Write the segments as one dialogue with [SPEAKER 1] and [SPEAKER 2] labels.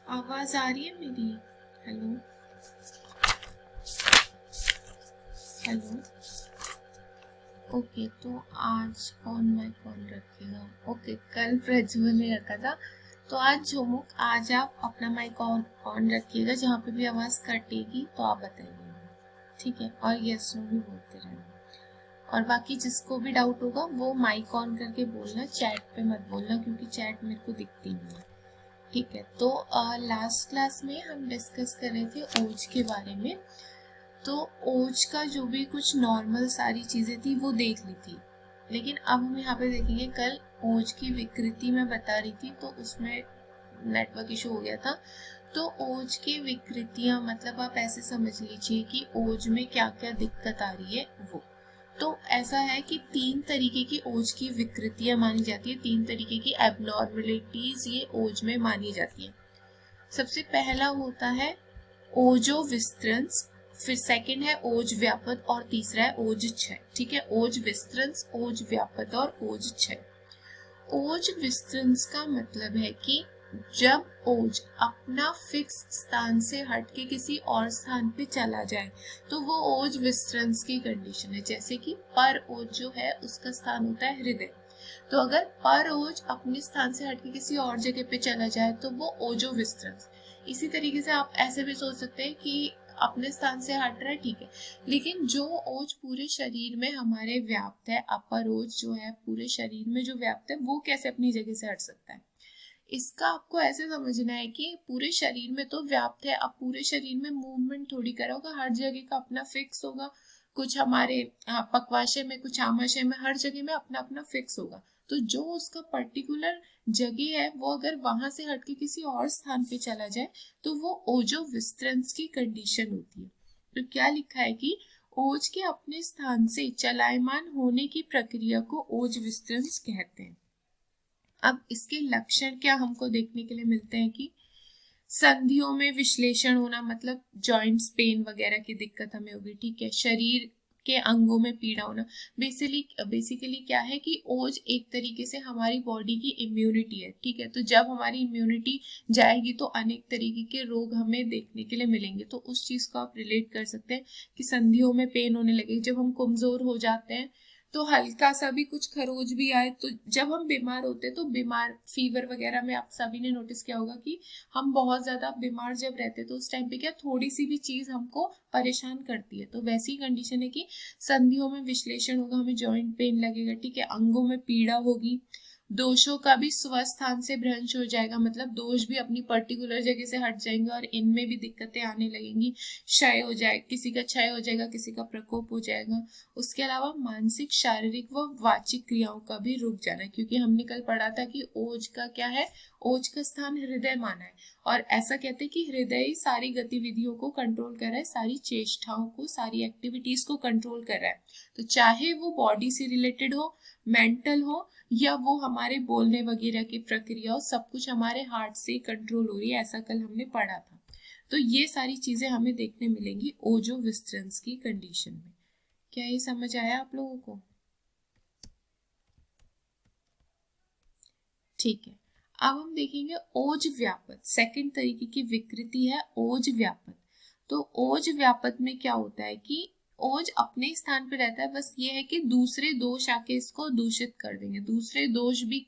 [SPEAKER 1] आवाज आ रही है मेरी? Hello hello. ओके, तो आज कौन माइक ऑन रखेगा? ओके, कल प्रज्वल ने रखा था, तो आज झुमुक, आज आप अपना माइक ऑन रखिएगा। जहाँ पे भी आवाज कटेगी तो आप बताइएगा, ठीक है? और यस नो भी बोलते रहना। और बाकी जिसको भी डाउट होगा वो माइक ऑन करके बोलना, चैट पे मत बोलना, क्योंकि चैट मेरे को दिखती नहीं है, ठीक है? तो लास्ट क्लास में हम डिस्कस कर रहे थे ओज के बारे में। तो ओज का जो भी कुछ नॉर्मल सारी चीजें थी वो देख ली थी, लेकिन अब हम यहाँ पे देखेंगे। कल ओज की विकृति मैं बता रही थी, तो उसमें नेटवर्क इशू हो गया था। तो ओज की विकृतियां मतलब आप ऐसे समझ लीजिए कि ओज में क्या क्या दिक्कत आ रही है वो। तो ऐसा है कि 3 तरीके की ओज की विकृतियां मानी जाती है, 3 तरीके की एबनॉर्मलिटीज ये ओज में मानी जाती है। सबसे पहला होता है ओजो विस्तृंस, फिर सेकंड है ओज व्यापक, और तीसरा है ओज क्षय, ठीक है? ओज विस्तृंस, ओज व्यापक और ओज क्षय। ओज विस्तृंस का मतलब है कि जब ओज अपना फिक्स स्थान से हट के किसी और स्थान पे चला जाए तो वो ओज विस्तृंस की कंडीशन है। जैसे कि पर ओज जो है उसका स्थान होता है हृदय, तो अगर पर ओज अपने स्थान से हट के किसी और जगह पे चला जाए तो वो ओजो विस्तृंस। इसी तरीके से आप ऐसे भी सोच सकते हैं कि अपने स्थान से हट रहा है, ठीक है, लेकिन जो ओज पूरे शरीर में हमारे व्याप्त है, अपर ओज जो है पूरे शरीर में जो व्याप्त है, वो कैसे अपनी जगह से हट सकता है? इसका आपको ऐसे समझना है कि पूरे शरीर में तो व्याप्त है, अब पूरे शरीर में मूवमेंट थोड़ी करा होगा, हर जगह का अपना फिक्स होगा। कुछ हमारे पक्वाशय में, कुछ आमाशय में, हर जगह में अपना अपना फिक्स होगा। तो जो उसका पर्टिकुलर जगह है वो अगर वहां से हटके किसी और स्थान पे चला जाए तो वो ओजो विस्तृंस की कंडीशन होती है। तो क्या लिखा है कि ओज के अपने स्थान से चलायमान होने की प्रक्रिया को ओज विस्तृंस कहते हैं। अब इसके लक्षण क्या हमको देखने के लिए मिलते हैं कि संधियों में विश्लेषण होना, मतलब जॉइंट्स पेन वगैरह की दिक्कत हमें होगी, ठीक है? शरीर के अंगों में पीड़ा होना। बेसिकली क्या है कि ओज एक तरीके से हमारी बॉडी की इम्यूनिटी है, ठीक है? तो जब हमारी इम्यूनिटी जाएगी तो अनेक तरीके के रोग हमें देखने के लिए मिलेंगे। तो उस चीज को आप रिलेट कर सकते हैं कि संधियों में पेन होने लगे, जब हम कमजोर हो जाते हैं तो हल्का सा भी कुछ खरोच भी आए, तो जब हम बीमार होते हैं तो बीमार फीवर वगैरह में आप सभी ने नोटिस किया होगा कि हम बहुत ज्यादा बीमार जब रहते हैं तो उस टाइम पे क्या थोड़ी सी भी चीज हमको परेशान करती है। तो वैसी कंडीशन है कि संधियों में विश्लेषण होगा, हमें जॉइंट पेन लगेगा, ठीक है? अंगों में पीड़ा होगी, दोषों का भी स्वस्थान से भ्रंश हो जाएगा, मतलब दोष भी अपनी पर्टिकुलर जगह से हट जाएंगे और इनमें भी दिक्कतें आने लगेंगी। क्षय हो जाए, किसी का क्षय हो जाएगा, किसी का प्रकोप हो जाएगा। उसके अलावा मानसिक, शारीरिक व वाचिक क्रियाओं का भी रुक जाना, क्योंकि हमने कल पढ़ा था कि ओज का क्या है, ओज का स्थान हृदय माना है, और ऐसा कहते हैं कि हृदय ही सारी गतिविधियों को कंट्रोल कर रहा है, सारी चेष्टाओं को, सारी एक्टिविटीज को कंट्रोल कर रहा है। तो चाहे वो बॉडी से रिलेटेड हो, मेंटल हो, या वो हमारे बोलने वगैरह की प्रक्रिया हो, सब कुछ हमारे हार्ट से कंट्रोल हो रही है, ऐसा कल हमने पढ़ा था। तो ये सारी चीजें हमें देखने मिलेंगी ओजो विस्तृंस की कंडीशन में। क्या ये समझ आया आप लोगों को? ठीक है, अब हम देखेंगे ओज व्यापक। सेकंड तरीके की विकृति है ओज व्यापक। तो ओज व्यापक में क्या होता है कि ओज अपने स्थान पे रहता है, बस ये है कि दूसरे दोष आके इसको दूषित कर देंगे। दूसरे दोष भी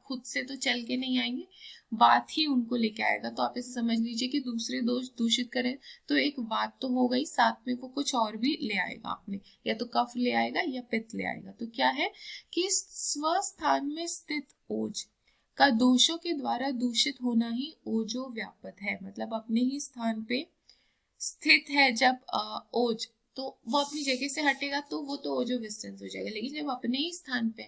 [SPEAKER 1] खुद से तो चल के नहीं आएंगे, वात ही उनको लेके आएगा। तो आप इसे समझ लीजिए कि दूसरे दोष दूषित करें तो एक वात तो हो गई, साथ में वो कुछ और भी ले आएगा अपने, या तो कफ ले आएगा या पित्त ले आएगा। तो क्या है कि स्वस्थान में स्थित ओज का दोषों के द्वारा दूषित होना ही ओजो व्यापक है। मतलब अपने ही स्थान पे स्थित है जब ओज, तो वो अपनी जगह से हटेगा तो वो तो ओजो विस्तृत हो जाएगा। लेकिन जब अपने ही स्थान पे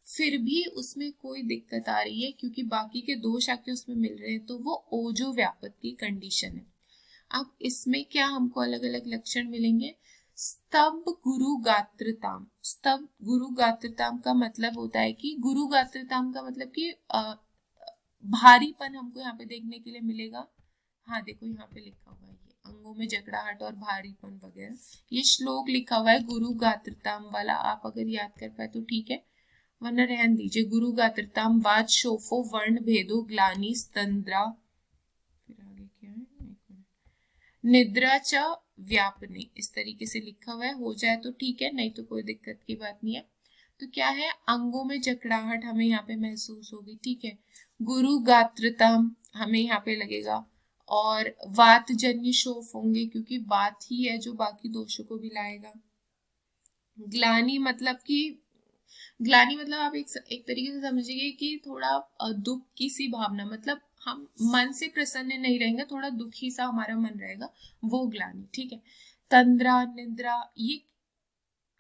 [SPEAKER 1] फिर भी उसमें कोई दिक्कत आ रही है क्योंकि बाकी के दोष आके उसमें मिल रहे हैं, तो वो ओजो व्यापक की कंडीशन है। अब इसमें क्या हमको अलग अलग लक्षण मिलेंगे। स्तंभ गुरु गात्रताम। स्तंभ गुरु गात्रताम का मतलब होता है कि गुरु गात्रताम का मतलब कि भारीपन हमको यहाँ पे देखने के लिए मिलेगा। हाँ देखो यहाँ पे लिखा हुआ है ये अंगों में जकड़ाहट और भारीपन वगैरह, ये श्लोक लिखा हुआ है गुरु गात्रताम वाला, आप अगर याद कर पाए तो ठीक है, वरना रहन दीजिए। गुरु गात्रताम वाद शोफो वर्ण भेदो ग्लानि स्तंद्रा, फिर आगे क्या है, निद्रा च व्यापने, इस तरीके से लिखा हुआ है। हो जाए तो ठीक है, नहीं तो कोई दिक्कत की बात नहीं है। तो क्या है, अंगों में जकड़ाहट हमें यहाँ पे महसूस होगी, ठीक है। गुरु गात्रतम हमें यहाँ पे लगेगा, और वात जन्य शोफ होंगे क्योंकि वात ही है जो बाकी दोषों को भी लाएगा। ग्लानि मतलब कि, ग्लानि मतलब आप एक तरीके से समझिए कि थोड़ा दुख की सी भावना, मतलब हम मन से प्रसन्न नहीं रहेंगे, थोड़ा दुखी सा हमारा मन रहेगा, वो ग्लानि, ठीक है। तंद्रा, निद्रा, ये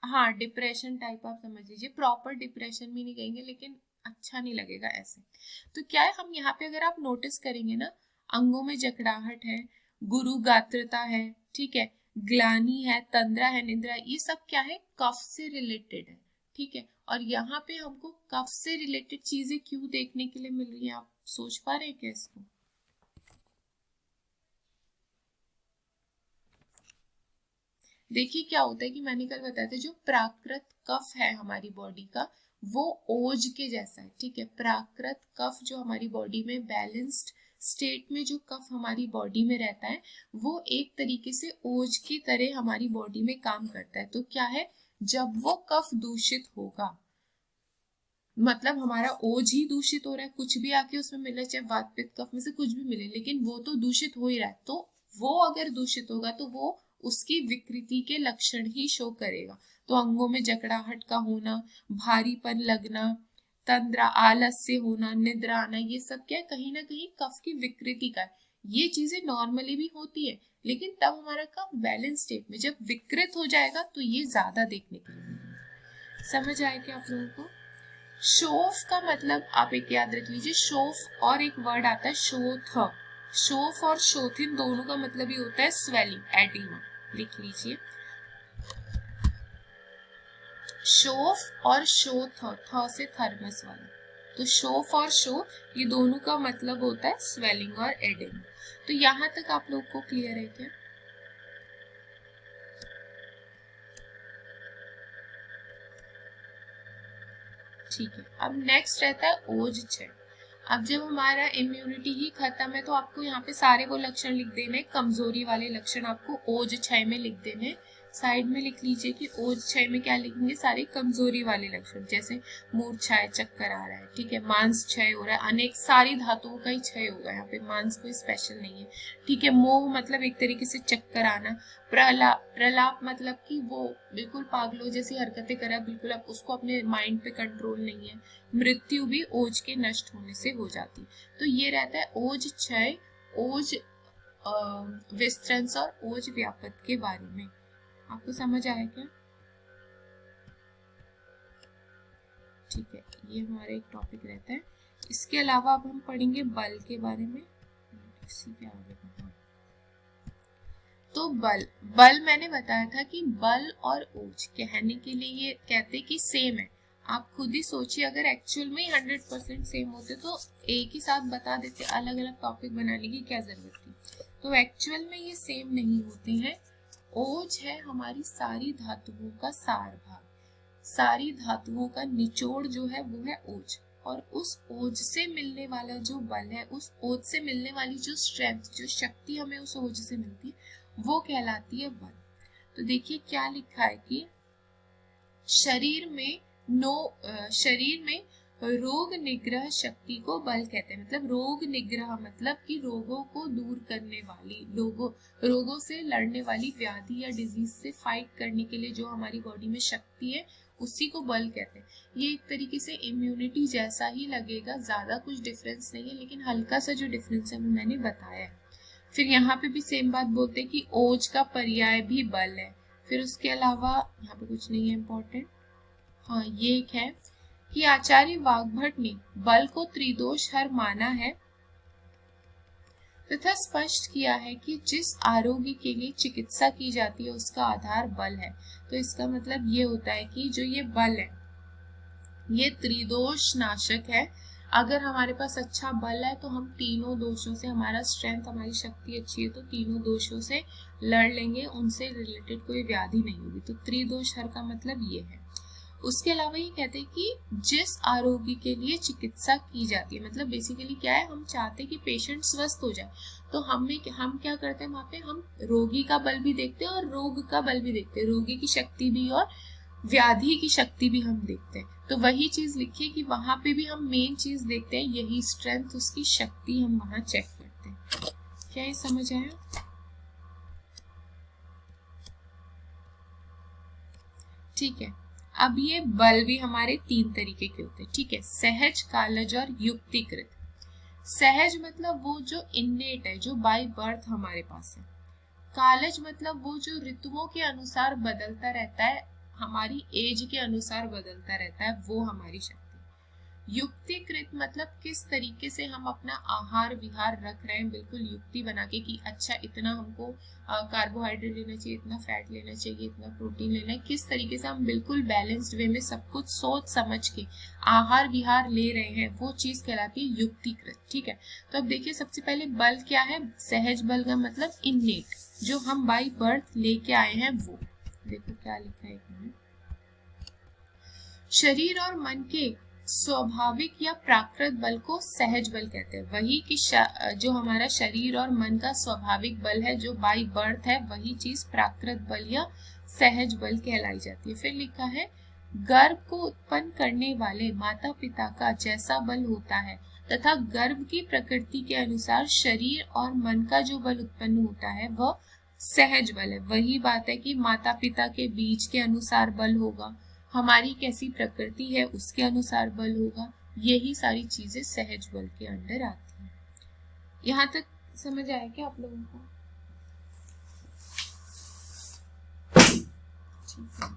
[SPEAKER 1] हाँ डिप्रेशन टाइप आप समझ लीजिए, प्रॉपर डिप्रेशन भी नहीं कहेंगे लेकिन अच्छा नहीं लगेगा ऐसे। तो क्या है, हम यहाँ पे अगर आप नोटिस करेंगे ना, अंगों में जकड़ाहट है, गुरु गात्रता है, ठीक है, ग्लानि है, तंद्रा है, निद्रा, ये सब क्या है, कफ से रिलेटेड है, ठीक है। और यहाँ पे हमको कफ से रिलेटेड चीजें क्यों देखने के लिए मिल रही है, आप सोच पा रहे हैं क्या इसको? देखिए क्या होता है कि मैंने कल बताया था, जो प्राकृत कफ है हमारी बॉडी का वो ओज के जैसा है, ठीक है। प्राकृत कफ जो हमारी बॉडी में बैलेंस्ड स्टेट में जो कफ हमारी बॉडी में रहता है वो एक तरीके से ओज की तरह हमारी बॉडी में काम करता है। तो क्या है, जब वो कफ दूषित होगा, मतलब हमारा ओज ही दूषित हो रहा है, कुछ भी आके उसमें मिले, चाहे वात पित्त कफ में से कुछ भी मिले, लेकिन वो तो दूषित हो ही रहा है। तो वो अगर दूषित होगा तो वो उसकी विकृति के लक्षण ही शो करेगा। तो अंगों में जकड़ाहट का होना, भारीपन लगना, तंद्रा आलस्य होना, निद्रा आना, ये सब क्या है, कहीं ना कहीं कफ की विकृति का है। ये चीजें नॉर्मली भी होती है, लेकिन तब हमारा कफ बैलेंस स्टेट में, जब विकृत हो जाएगा तो ये ज्यादा देखने के लिए मिलेगा। समझ आए क्या आप लोगों को? शोफ का मतलब आप एक याद रख लीजिए, शोफ और एक वर्ड आता है शोथ, शोफ और शोथ इन दोनों का मतलब ही होता है स्वेलिंग, एडिमा, लिख लीजिए। शोफ और शोथ, थ से थर्मस वाला, तो शोफ और शोथ ये दोनों का मतलब होता है स्वेलिंग और एडिमा। तो यहां तक आप लोग को क्लियर है क्या? ठीक है, अब नेक्स्ट रहता है ओज क्षय। अब जब हमारा इम्यूनिटी ही खत्म है तो आपको यहाँ पे सारे वो लक्षण लिख देने, कमजोरी वाले लक्षण आपको ओज क्षय में लिख देने। साइड में लिख लीजिए कि ओज क्षय में क्या लिखेंगे, सारे कमजोरी वाले लक्षण, जैसे मूर्छा है, चक्कर आ रहा है, ठीक है, मांस क्षय हो रहा है, अनेक सारी धातुओं का ही क्षय होगा, यहाँ पे मांस कोई स्पेशल नहीं है, ठीक है। मोह मतलब एक तरीके से चक्कर आना, प्रलाप, प्रलाप मतलब कि वो बिल्कुल पागलों जैसी हरकतें करा, बिल्कुल अब उसको अपने माइंड पे कंट्रोल नहीं है। मृत्यु भी ओज के नष्ट होने से हो जाती। तो ये रहता है ओज क्षय, ओज विस्तृंस और ओज व्यापक के बारे में। आपको समझ आया क्या? ठीक है, ये हमारा एक टॉपिक रहता है। इसके अलावा अब हम पढ़ेंगे बल के बारे में, इसी के आगे बढ़ना। तो बल, बल मैंने बताया था कि बल और ओज कहने के लिए ये कहते कि सेम है। आप खुद ही सोचिए, अगर एक्चुअल में 100% सेम होते तो एक ही साथ बता देते, अलग अलग टॉपिक बनाने की क्या जरूरत थी। तो एक्चुअल में ये सेम नहीं होते हैं। ओज है हमारी सारी धातुओं का सार भाग, सारी धातुओं का निचोड़ जो है वो है ओज, और उस ओज से मिलने वाला जो बल है, उस ओज से मिलने वाली जो स्ट्रेंथ, जो शक्ति हमें उस ओज से मिलती है वो कहलाती है बल। तो देखिए क्या लिखा है कि शरीर में रोग निग्रह शक्ति को बल कहते हैं। मतलब रोग निग्रह मतलब कि रोगों को दूर करने वाली, रोगों से लड़ने वाली, व्याधि या डिजीज से फाइट करने के लिए जो हमारी बॉडी में शक्ति है उसी को बल कहते हैं। ये एक तरीके से इम्यूनिटी जैसा ही लगेगा, ज्यादा कुछ डिफरेंस नहीं है, लेकिन हल्का सा जो डिफरेंस है वो मैंने बताया है। फिर यहाँ पे भी सेम बात बोलते हैं कि ओज का पर्याय भी बल है। फिर उसके अलावा यहाँ पे कुछ नहीं है इम्पोर्टेंट। हाँ ये एक है कि आचार्य वाग्भट ने बल को त्रिदोष हर माना है। तथा स्पष्ट किया है कि जिस आरोग्य के लिए चिकित्सा की जाती है उसका आधार बल है। तो इसका मतलब ये होता है कि जो ये बल है ये त्रिदोष नाशक है। अगर हमारे पास अच्छा बल है तो हम तीनों दोषों से, हमारा स्ट्रेंथ, हमारी शक्ति अच्छी है तो तीनों दोषों से लड़ लेंगे, उनसे रिलेटेड कोई व्याधि नहीं होगी। तो त्रिदोष हर का मतलब ये है। उसके अलावा ये कहते हैं कि जिस आरोग्य के लिए चिकित्सा की जाती है, मतलब बेसिकली क्या है, हम चाहते हैं कि पेशेंट स्वस्थ हो जाए, तो हम क्या करते हैं, वहाँ पे हम रोगी का बल भी देखते हैं और रोग का बल भी देखते हैं, रोगी की शक्ति भी और व्याधि की शक्ति भी हम देखते हैं। तो वही चीज लिखिए कि वहां पे भी हम मेन चीज देखते हैं, यही स्ट्रेंथ, उसकी शक्ति हम वहां चेक करते हैं। क्या ये समझ आया? ठीक है। अब ये बल भी हमारे 3 तरीके के होते हैं, ठीक है, सहज, कालज और युक्तिकृत। सहज मतलब वो जो इन्नेट है, जो बाय बर्थ हमारे पास है। कालज मतलब वो जो ऋतुओं के अनुसार बदलता रहता है, हमारी एज के अनुसार बदलता रहता है, वो हमारी शक्ति। युक्तिकृत मतलब किस तरीके से हम अपना आहार विहार रख रहे हैं, बिल्कुल युक्ति बना के कि अच्छा इतना हमको कार्बोहाइड्रेट लेना चाहिए, इतना फैट लेना चाहिए, इतना प्रोटीन लेना है, किस तरीके से हम बिल्कुल बैलेंस्ड वे में सब कुछ सोच समझ के आहार विहार ले रहे हैं, वो चीज कहलाती है युक्तिकृत। ठीक है, तो अब देखिए सबसे पहले बल क्या है। सहज बल का मतलब इननेट, जो हम बाय बर्थ लेके आए हैं वो। देखो क्या लिखा है, एक मिनट। शरीर और मन के स्वाभाविक या प्राकृत बल को सहज बल कहते हैं। वही कि जो हमारा शरीर और मन का स्वाभाविक बल है, जो बाय बर्थ है, वही चीज प्राकृत बल या सहज बल कहलाई जाती है। फिर लिखा है गर्भ को उत्पन्न करने वाले माता पिता का जैसा बल होता है तथा गर्भ की प्रकृति के अनुसार शरीर और मन का जो बल उत्पन्न होता है वह सहज बल है। वही बात है कि माता पिता के बीज के अनुसार बल होगा, हमारी कैसी प्रकृति है उसके अनुसार बल होगा, यही सारी चीजें सहज बल के अंडर आती हैं। यहाँ तक समझ आया क्या आप लोगों को? ठीक है।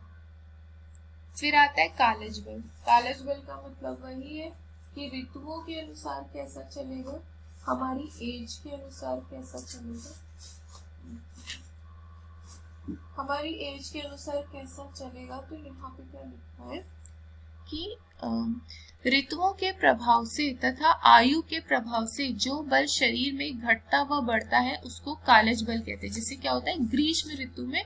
[SPEAKER 1] फिर आता है कालज बल। कालज बल का मतलब वही है कि ऋतुओं के अनुसार कैसा चलेगा, हमारी एज के अनुसार कैसा चलेगा, हमारी एज के अनुसार कैसा चलेगा। तो यहाँ पे क्या लिखा है कि ऋतुओं के प्रभाव से तथा आयु के प्रभाव से जो बल शरीर में घटता व बढ़ता है उसको कालज बल कहते हैं। जिससे क्या होता है, ग्रीष्म ऋतु में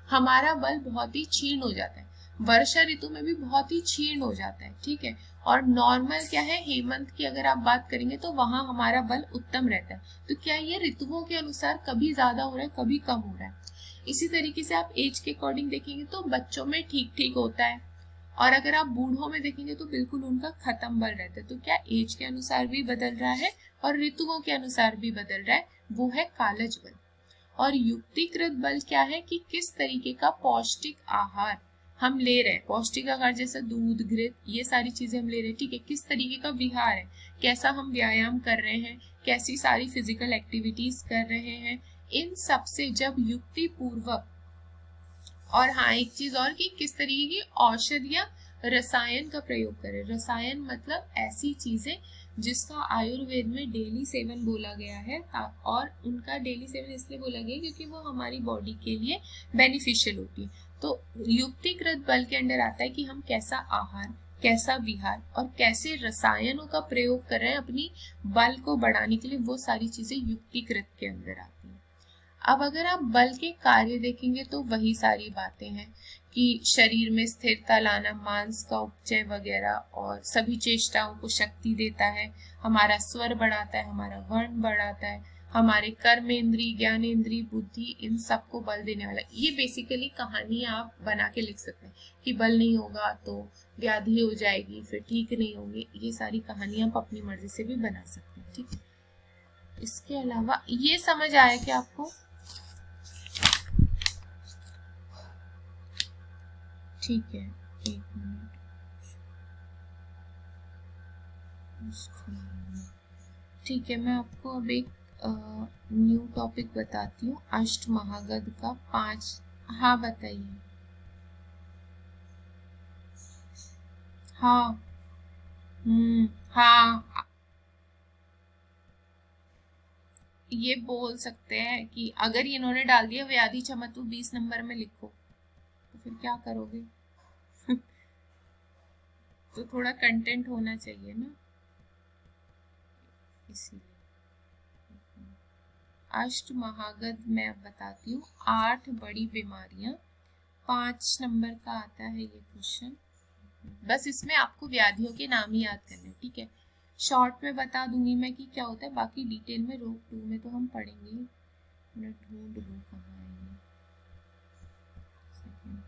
[SPEAKER 1] हमारा बल बहुत ही क्षीण हो जाता है, वर्षा ऋतु में भी बहुत ही क्षीण हो जाता है। ठीक है, और नॉर्मल क्या है, हेमंत की अगर आप बात करेंगे तो वहां हमारा बल उत्तम रहता है। तो क्या ये ऋतुओं के अनुसार कभी ज्यादा हो रहा है, कभी कम हो रहा है। इसी तरीके से आप एज के अकॉर्डिंग देखेंगे तो बच्चों में ठीक ठीक होता है, और अगर आप बूढ़ों में देखेंगे तो बिल्कुल उनका खत्म बल रहता है। तो क्या एज के अनुसार भी बदल रहा है और ऋतुओं के अनुसार भी बदल रहा है, वो है कालज बल। और युक्तिकृत बल क्या है कि किस तरीके का पौष्टिक आहार हम ले रहे हैं, पौष्टिक आहार जैसे दूध, घृत, ये सारी चीजें हम ले रहे हैं। ठीक है, किस तरीके का विहार है, कैसा हम व्यायाम कर रहे हैं, कैसी सारी फिजिकल एक्टिविटीज कर रहे हैं, इन सब से जब युक्ति पूर्वक, और हाँ एक चीज और कि किस तरीके की औषध या रसायन का प्रयोग करें। रसायन मतलब ऐसी चीजें जिसका आयुर्वेद में डेली सेवन बोला गया है, और उनका डेली सेवन इसलिए बोला गया क्योंकि वो हमारी बॉडी के लिए बेनिफिशियल होती है। तो युक्तिकृत बल के अंदर आता है कि हम कैसा आहार, कैसा विहार और कैसे रसायनों का प्रयोग कर रहे हैं अपनी बल को बढ़ाने के लिए, वो सारी चीजें युक्तिकृत के अंदर आती हैं। अब अगर आप बल के कार्य देखेंगे तो वही सारी बातें हैं कि शरीर में स्थिरता लाना, मांस का उपचय वगैरह, और सभी चेष्टाओं को शक्ति देता है, हमारा स्वर बढ़ाता है, हमारा वर्ण बढ़ाता है, हमारे कर्मेंद्री, ज्ञानेंद्री, बुद्धि, इन सबको बल देने वाला। ये बेसिकली कहानी आप बना के लिख सकते हैं कि बल नहीं होगा तो व्याधि हो जाएगी, फिर ठीक नहीं होंगे, ये सारी कहानियां आप अपनी मर्जी से भी बना सकते हैं। ठीक है, इसके अलावा ये समझ आया कि आपको? ठीक है, एक मिनट। ठीक है, मैं आपको अब एक न्यू टॉपिक बताती हूँ, अष्ट महागध का 5। हाँ बताइए। हाँ हाँ, ये बोल सकते हैं कि अगर इन्होंने डाल दिया व्याधि चमत्तु 20 नंबर में लिखो, तो फिर क्या करोगे? तो थोड़ा कंटेंट होना चाहिए ना, इसीलिए। अष्ट महागध मैं अब बताती हूँ। 8 बड़ी बीमारियां, 5 नंबर का आता है ये क्वेश्चन। बस इसमें आपको व्याधियों के नाम ही याद करने, ठीक है। शॉर्ट में बता दूंगी मैं कि क्या होता है, बाकी डिटेल में रोग 2 में तो हम पढ़ेंगे। मैं ढूंढ लूं कहाँ है ये। सेकंड।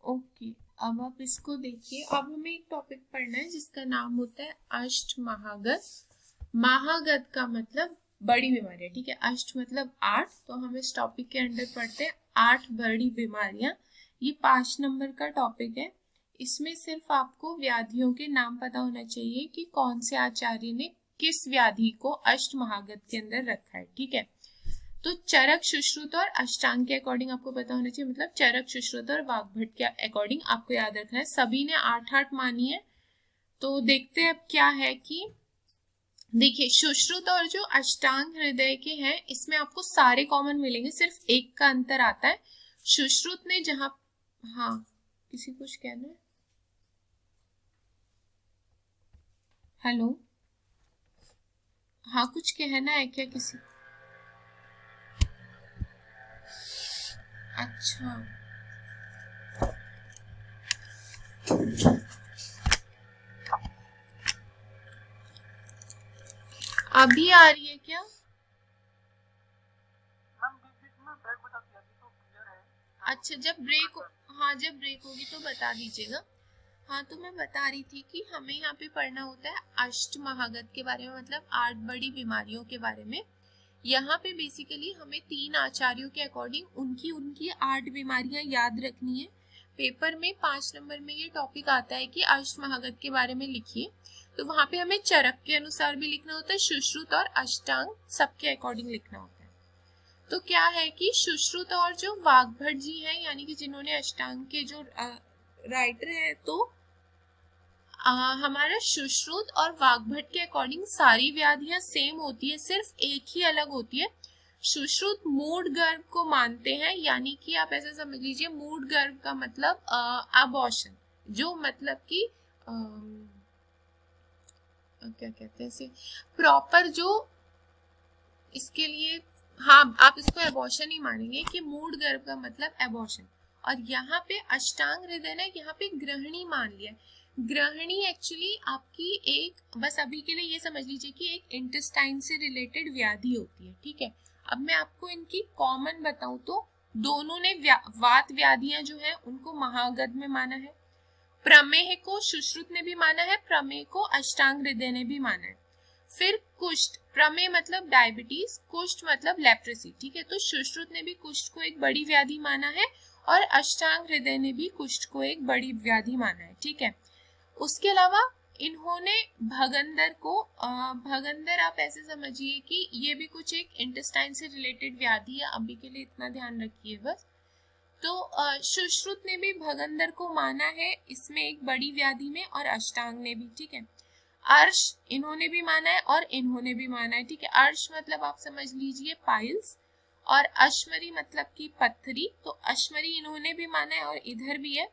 [SPEAKER 1] ओके, अब आप इसको देखिए। अब हमें एक टॉपिक पढ़ना है जिसका नाम होता है अष्ट महागध। महागध का मतलब बड़ी बीमारियां, ठीक है। अष्ट मतलब 8, तो हम इस टॉपिक के अंडर पढ़ते हैं 8 बड़ी बीमारियां। ये 5 नंबर का टॉपिक है। इसमें सिर्फ आपको व्याधियों के नाम पता होना चाहिए कि कौन से आचार्य ने किस व्याधि को अष्ट महागध के अंदर रखा है, ठीक है। तो चरक, सुश्रुत और अष्टांग के अकॉर्डिंग आपको पता होना चाहिए, मतलब चरक, सुश्रुत और वाग्भट के अकॉर्डिंग आपको याद रखना है। सभी ने 8-8 मानी है। तो देखते हैं अब क्या है कि देखिए, सुश्रुत और जो अष्टांग हृदय के हैं इसमें आपको सारे कॉमन मिलेंगे, सिर्फ एक का अंतर आता है। सुश्रुत ने जहां, हाँ किसी कुछ कहना है? हेलो, हाँ कुछ कहना है क्या किसी? अच्छा, अभी आ रही है क्या? अच्छा, जब ब्रेक, हाँ जब ब्रेक होगी तो बता दीजिएगा। हाँ, तो मैं बता रही थी कि हमें यहाँ पे पढ़ना होता है अष्ट महागध के बारे में, मतलब 8 बड़ी बीमारियों के बारे में। यहाँ पे बेसिकली हमें 3 आचार्यों के अकॉर्डिंग उनकी उनकी 8 बीमारियां याद रखनी है। पेपर में 5 नंबर में ये टॉपिक आता है कि अष्ट महागध के बारे में लिखिए, तो वहां पे हमें चरक के अनुसार भी लिखना होता है, सुश्रुत और अष्टांग सबके अकॉर्डिंग लिखना होता है। तो क्या है कि सुश्रुत और जो वाग्भट जी हैं, यानी कि जिन्होंने अष्टांग के जो राइटर है, तो हमारा सुश्रुत और वाग्भट के अकॉर्डिंग सारी व्याधियां सेम होती है, सिर्फ एक ही अलग होती है। सुश्रुत मूड गर्भ को मानते हैं, यानी कि आप ऐसा समझ लीजिए, मूड गर्भ का मतलब अबॉर्शन, जो मतलब कि क्या कहते हैं इसे, प्रॉपर जो इसके लिए, हाँ आप इसको एबॉर्शन ही मानेंगे कि मूड गर्भ का मतलब एबॉर्शन। और यहाँ पे अष्टांग हृदय ने यहाँ पे ग्रहणी मान लिया। ग्रहणी एक्चुअली आपकी एक, बस अभी के लिए ये समझ लीजिए कि एक इंटेस्टाइन से रिलेटेड व्याधि होती है, ठीक है। अब मैं आपको इनकी कॉमन बताऊं तो दोनों ने वात व्याधियां जो है उनको महागध में माना है। प्रमेह को सुश्रुत ने भी माना है, प्रमेह को अष्टांग हृदय ने भी माना है। फिर कुष्ठ, प्रमेय मतलब डायबिटीज, कुष्ठ मतलब लेप्रेसी, ठीक है। तो सुश्रुत ने भी कुष्ठ को एक बड़ी व्याधि माना है और अष्टांग हृदय ने भी कुष्ठ को एक बड़ी व्याधि माना है, ठीक है। उसके अलावा इन्होंने भगंदर को, भगंदर आप ऐसे समझिए कि ये भी कुछ एक इंटेस्टाइन से रिलेटेड व्याधि है, अभी के लिए इतना ध्यान रखिए बस। तो सुश्रुत ने भी भगंदर को माना है इसमें एक बड़ी व्याधि में, और अष्टांग ने भी, ठीक है। अर्श इन्होंने भी माना है और इन्होंने भी माना है, ठीक है। अर्श मतलब आप समझ लीजिए पाइल्स, और अश्मरी मतलब की पत्थरी, तो अश्मरी इन्होंने भी माना है और इधर भी है।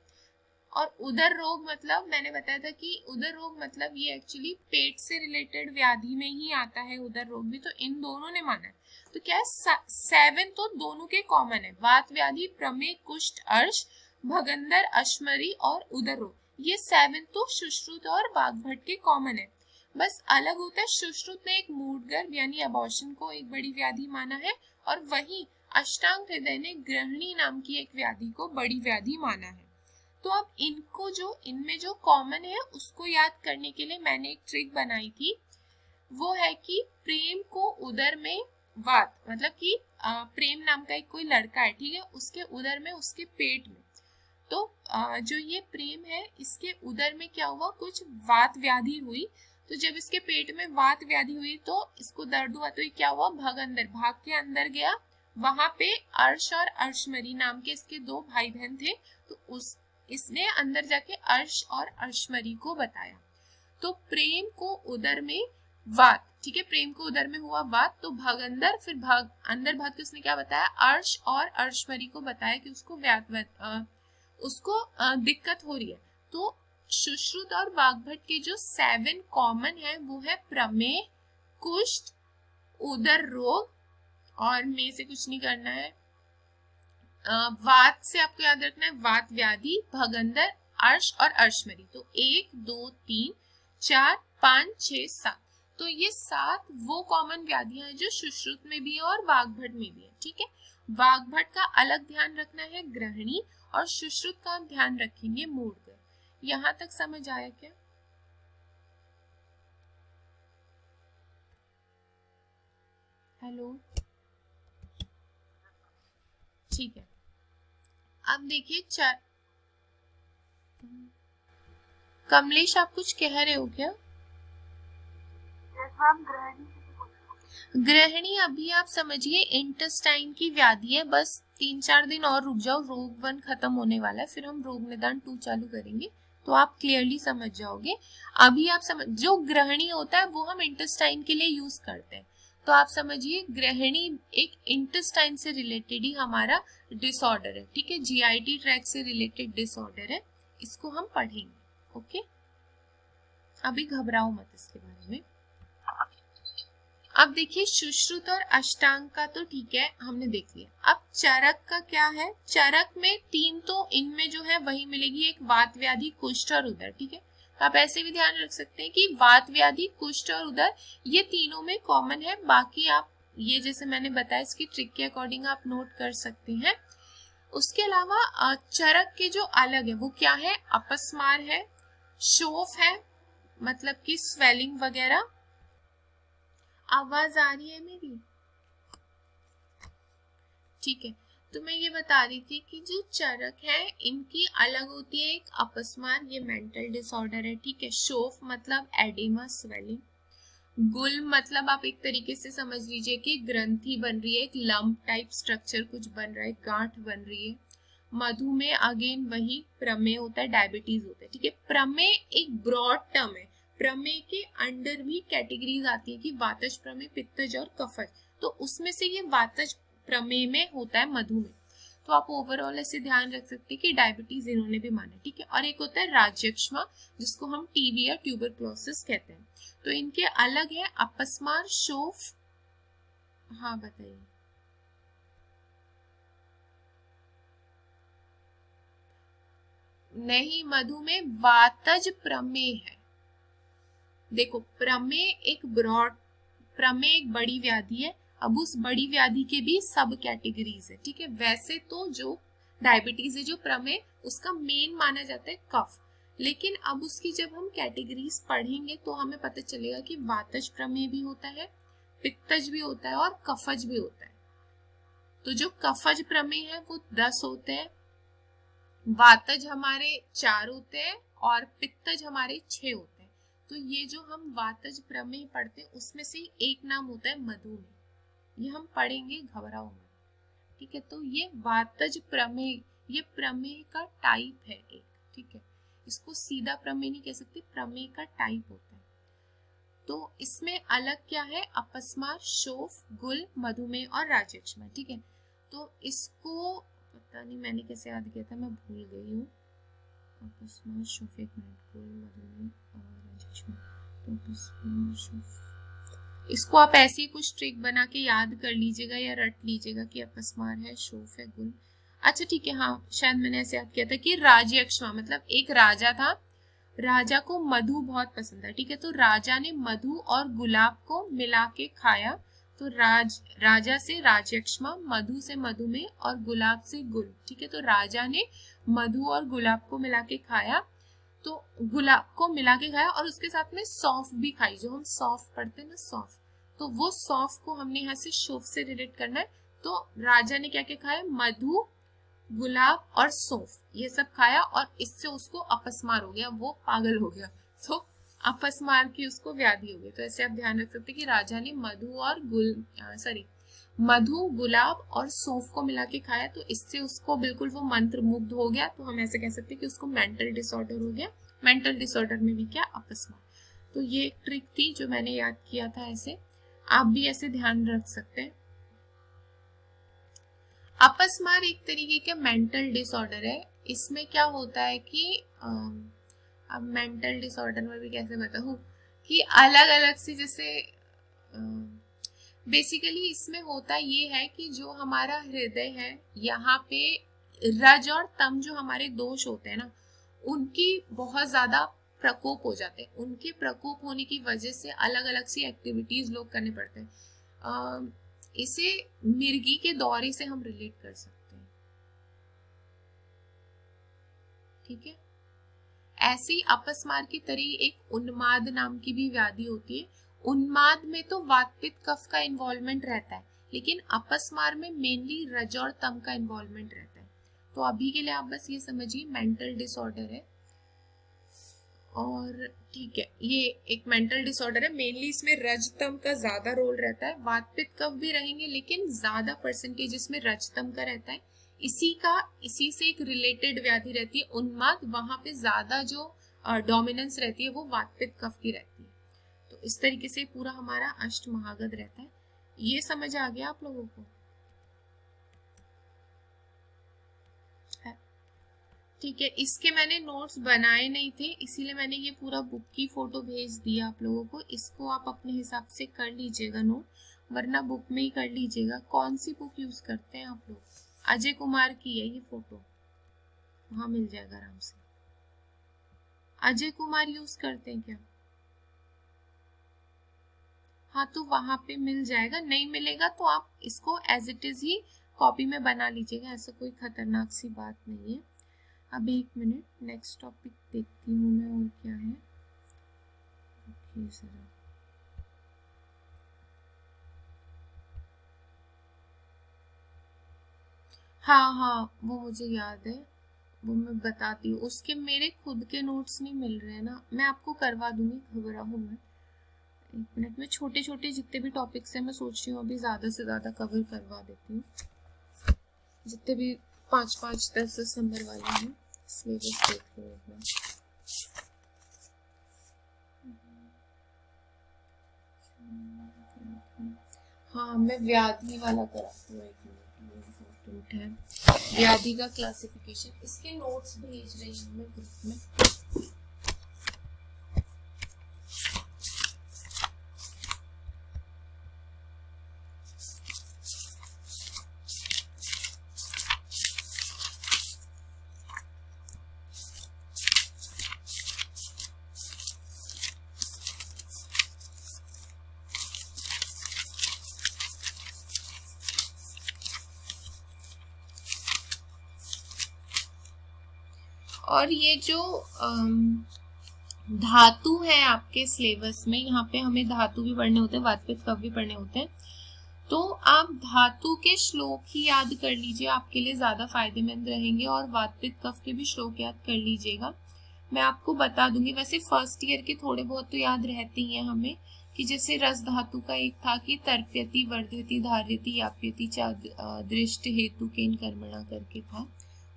[SPEAKER 1] और उदर रोग मतलब मैंने बताया था कि उदर रोग मतलब ये एक्चुअली पेट से रिलेटेड व्याधि में ही आता है उदर रोग भी, तो इन दोनों ने माना है। तो क्या है 7 तो दोनों के कॉमन है, वात व्याधि, प्रमेह, कुष्ठ, अर्श, भगंदर, अश्मरी और उदर रोग, ये 7 तो सुश्रुत और बाघभट के कॉमन है। बस अलग होता है, सुश्रुत ने एक मूढ़गर्भ यानी अबॉर्शन को एक बड़ी व्याधि माना है और वही अष्टांग हृदय ने गृहिणी नाम की एक व्याधि को बड़ी व्याधि माना है। तो अब इनको जो इनमें जो कॉमन है उसको याद करने के लिए मैंने एक ट्रिक बनाई थी, वो है कि प्रेम को उदर में वात, मतलब कि प्रेम नाम का एक कोई लड़का है, ठीक है, उसके उदर में, उसके पेट में, तो जो ये प्रेम है इसके उदर में क्या हुआ, कुछ वात व्याधि हुई। तो जब इसके पेट में वात व्याधि हुई तो इसको दर्द हुआ, तो ये क्या हुआ, भाग अंदर, भाग के अंदर गया, वहां पे अर्श और अर्शमरी नाम के इसके 2 भाई बहन थे, तो इसने अंदर जाके अर्श और अर्शमरी को बताया। तो प्रेम को उदर में वात, ठीक है, प्रेम को उदर में हुआ वात, तो भाग अंदर, फिर भाग अंदर भाग के उसने क्या बताया, अर्श और अर्शमरी को बताया कि उसको दिक्कत हो रही है। तो सुश्रुत और बाघभट के जो 7 कॉमन है वो है प्रमेह, कुष्ठ, उदर रोग, और में से कुछ नहीं करना है, वात से आपको याद रखना है वात व्याधि, भगंदर, अर्श और अर्शमरी। तो 1 2 3 4 5 6 7, तो ये 7 वो कॉमन व्याधियां हैं जो सुश्रुत में भी है और बाघभट में भी है, ठीक है। बाघभट का अलग ध्यान रखना है गृहिणी, और सुश्रुत का ध्यान रखेंगे मूढ़गर्भ। यहाँ तक समझ आया क्या? हेलो, ठीक है। अब देखिए कमलेश आप कुछ कह रहे हो क्या? गृहिणी अभी आप समझिए इंटेस्टाइन की व्याधि है, बस 3-4 दिन और रुक जाओ, रोग 1 खत्म होने वाला है, फिर हम रोग निदान 2 चालू करेंगे तो आप क्लियरली समझ जाओगे। अभी आप समझ, जो गृहिणी होता है वो हम इंटेस्टाइन के लिए यूज करते हैं, तो आप समझिए गृहिणी एक इंटेस्टाइन से रिलेटेड ही हमारा डिसऑर्डर है, ठीक है, जीआईटी ट्रैक से रिलेटेड डिसऑर्डर है, इसको हम पढ़ेंगे। ओके, अभी घबराओ मत इसके बारे में। अब देखिए सुश्रुत और अष्टांग का तो ठीक है, हमने देख लिया। अब चरक का क्या है, चरक में 3 तो इनमें जो है वही मिलेगी, एक वात व्याधि, कुष्ठ और उदर, ठीक है। आप ऐसे भी ध्यान रख सकते हैं कि वात व्याधि, कुष्ठ और उदर ये तीनों में कॉमन है, बाकी आप ये जैसे मैंने बताया इसकी ट्रिक के अकॉर्डिंग आप नोट कर सकते हैं। उसके अलावा चरक के जो अलग है वो क्या है, अपस्मार है, शोफ है, मतलब कि स्वेलिंग वगैरह। आवाज आ रही है मेरी? ठीक है, तो मैं ये बता रही थी कि जो चरक है इनकी अलग होती है, एक अपस्मार, ये मेंटल डिसऑर्डर है, ठीक है। शोफ मतलब एडिमा, स्वेलिंग। गुल मतलब आप एक तरीके से समझ लीजिए कि ग्रंथि बन रही है, एक लंप टाइप स्ट्रक्चर कुछ बन रहा है, गांठ बन रही है। मधुमेह अगेन वही प्रमेय होता है, डायबिटीज होता है, ठीक है। प्रमेय एक ब्रॉड टर्म है, प्रमेय के अंडर भी कैटेगरीज आती है कि वातज प्रमेय, पित्तज और कफज, तो उसमें से ये वातज प्रमेय में होता है मधुमेह। तो आप ओवरऑल ऐसे ध्यान रख सकते हैं कि डायबिटीज इन्होंने भी माना, ठीक है। और एक होता है राज्यक्षमा जिसको हम टीबी या ट्यूबरक्लोसिस कहते हैं, तो इनके अलग है अपस्मार, शोफ। हाँ बताइए। नहीं, मधुमेह वातज प्रमेय है। देखो प्रमेय एक ब्रॉड, प्रमेय एक बड़ी व्याधि है, अब उस बड़ी व्याधि के भी सब कैटेगरीज है, ठीक है। वैसे तो जो डायबिटीज है, जो प्रमेय उसका मेन माना जाता है कफ, लेकिन अब उसकी जब हम कैटेगरीज पढ़ेंगे तो हमें पता चलेगा कि वातज प्रमेय भी होता है, पित्तज भी होता है और कफज भी होता है। तो जो कफज प्रमेय है वो 10 होते हैं, वातज हमारे 4 होते हैं और पित्तज हमारे 6 होते हैं। तो ये जो हम वातज प्रमेय पढ़ते हैं उसमें से एक नाम होता है मधुमेह, ये हम पढ़ेंगे, घबराओ मत, ठीक है। तो ये वातज प्रमेय, ये प्रमेय का टाइप है एक, ठीक है, इसको सीधा प्रमेय नहीं कह सकते, प्रमेय का टाइप होता है। तो इसमें अलग क्या है, अपस्मार, शोफ, गुल, मधुमेह और राज्यक्षमा, ठीक है। तो इसको पता नहीं मैंने कैसे याद किया था, मैं भूल गई हूँ। अपस्मार शुभ, एक मिनट, गुल मधुमेह राजेश्वर, तो अपस्मार शुभ, इसको आप ऐसे ही कुछ ट्रिक बना के याद कर लीजिएगा या रट लीजिएगा कि अपस्मार है, शोफ है, गुल। अच्छा ठीक है, हाँ शायद मैंने ऐसे याद किया था कि राजयक्ष्मा मतलब एक राजा था, राजा को मधु बहुत पसंद है, ठीक है, तो राजा ने मधु और गुलाब को मिला के खाया, तो राजा से राजयक्ष्मा, मधु से मधुमेह और गुलाब से गुल, ठीक है, तो राजा ने मधु और गुलाब को मिला के खाया, तो गुलाब को मिला के खाया और उसके साथ में सौंफ भी खाई, जो हम सौंफ पढ़ते हैं ना, सौंफ, तो वो सौंफ को हमने यहाँ से शुभ से रिलेट करना है, तो राजा ने क्या क्या खाया, मधु, गुलाब और सौंफ, ये सब खाया और इससे उसको अपस्मार हो गया, वो पागल हो गया, तो अपस्मार की उसको व्याधि हो गई। तो ऐसे आप ध्यान रख सकते कि राजा ने मधु, गुलाब और सौंफ को मिला के खाया, तो इससे उसको बिल्कुल वो मंत्र मुग्ध हो गया, तो हम ऐसे कह सकते हैं कि उसको मेंटल डिसऑर्डर हो गया। मेंटल डिसऑर्डर में भी क्या, अपस्मार। तो ये एक ट्रिक थी जो मैंने याद किया था, ऐसे आप भी ऐसे ध्यान रख सकते हैं। अपस्मार एक तरीके का मेंटल डिसऑर्डर है, इसमें क्या होता है कि अब मेंटल डिसऑर्डर में भी कैसे बताऊं कि अलग अलग से, जैसे बेसिकली इसमें होता ये है कि जो हमारा हृदय है, यहाँ पे रज और तम जो हमारे दोष होते हैं ना, उनकी बहुत ज्यादा प्रकोप हो जाते हैं, उनके प्रकोप होने की वजह से अलग अलग सी एक्टिविटीज लोग करने पड़ते हैं। इसे मिर्गी के दौरे से हम रिलेट कर सकते हैं, ठीक है। ऐसी अपस्मार की तरह एक उन्माद नाम की भी व्याधि होती है, उन्माद में तो वात पित्त कफ का इन्वॉल्वमेंट रहता है, लेकिन अपस्मार में मेनली रज और तम का इन्वॉल्वमेंट रहता है। तो अभी के लिए आप बस ये समझिए मेंटल डिसऑर्डर है, और ठीक है, ये एक मेंटल डिसऑर्डर है, मेनली इसमें रजतम का ज्यादा रोल रहता है, वात पित्त कफ भी रहेंगे लेकिन ज्यादा परसेंटेज इसमें रजतम का रहता है। इसी से एक रिलेटेड व्याधि रहती है उन्माद, वहां पे ज्यादा जो डोमिनेंस रहती है वो वात पित्त कफ की रहती है। तो इस तरीके से पूरा हमारा अष्ट महागध रहता है। ये समझ आ गया आप लोगों को? ठीक है, इसके मैंने नोट्स बनाए नहीं थे, इसीलिए मैंने ये पूरा बुक की फोटो भेज दिया आप लोगों को, इसको आप अपने हिसाब से कर लीजिएगा नोट, वरना बुक में ही कर लीजिएगा। कौन सी बुक यूज करते हैं आप लोग? अजय कुमार की है ये फोटो, वहां मिल जाएगा आराम से। अजय कुमार यूज करते हैं क्या? हाँ, तो वहां पे मिल जाएगा, नहीं मिलेगा तो आप इसको एज इट इज ही कॉपी में बना लीजिएगा, ऐसा कोई खतरनाक सी बात नहीं है। अब एक मिनट, नेक्स्ट टॉपिक देखती हूँ मैं और क्या है। जरा हाँ, वो मुझे याद है, वो मैं बताती हूँ। उसके मेरे खुद के नोट्स नहीं मिल रहे हैं ना, मैं आपको करवा दूंगी, घबराहूँ मत। एक मिनट में छोटे छोटे जितने भी टॉपिक्स हैं मैं सोच रही हूँ अभी ज्यादा से ज्यादा कवर करवा देती हूँ, जितने भी 5-5, 10-10 नंबर वाले हैं। सिलेबस देख लो एक बार। हाँ, मैं व्याधि वाला कराती हूँ, एक मिनट है, व्याधि का क्लासिफिकेशन, इसके नोट्स भेज रही हूँ मैं ग्रुप में। और ये जो धातु है आपके सिलेबस में, यहाँ पे हमें धातु भी पढ़ने होते हैं, वात पित्त कफ भी पढ़ने होते हैं, तो आप धातु के श्लोक ही याद कर लीजिए, आपके लिए ज्यादा फायदेमंद रहेंगे, और वात पित्त कफ के भी श्लोक याद कर लीजिएगा। मैं आपको बता दूंगी, वैसे फर्स्ट ईयर के थोड़े बहुत तो याद रहते ही हैं हमें, कि जैसे रस धातु का एक था कि तर्प्यति, वर्धयति, धार्यति, याप्यति, दृष्ट हेतु केन कर्मणा करके था,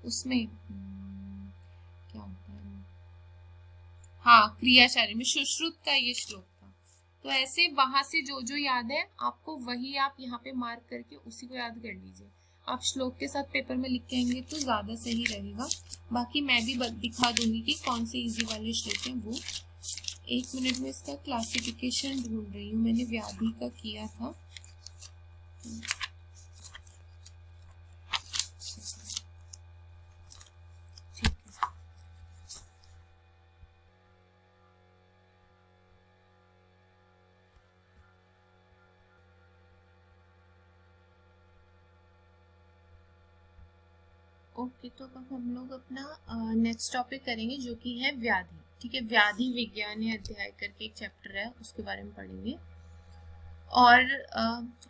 [SPEAKER 1] उसमें क्या होता है, हाँ, क्रियाचारी में सुश्रुत का ये श्लोक था। तो ऐसे वहां से जो जो याद है आपको, वही आप यहाँ पे मार्क करके उसी को याद कर लीजिए। आप श्लोक के साथ पेपर में लिख के आएंगे तो ज्यादा सही रहेगा। बाकी मैं भी दिखा दूंगी कि कौन से इजी वाले श्लोक हैं वो। 1 मिनट में इसका क्लासिफिकेशन ढूंढ रही हूँ, मैंने व्याधि का किया था। ओके, तो अब हम लोग अपना नेक्स्ट टॉपिक करेंगे जो कि है व्याधि। ठीक है, व्याधि विज्ञान अध्याय करके एक चैप्टर है, उसके बारे में पढ़ेंगे। और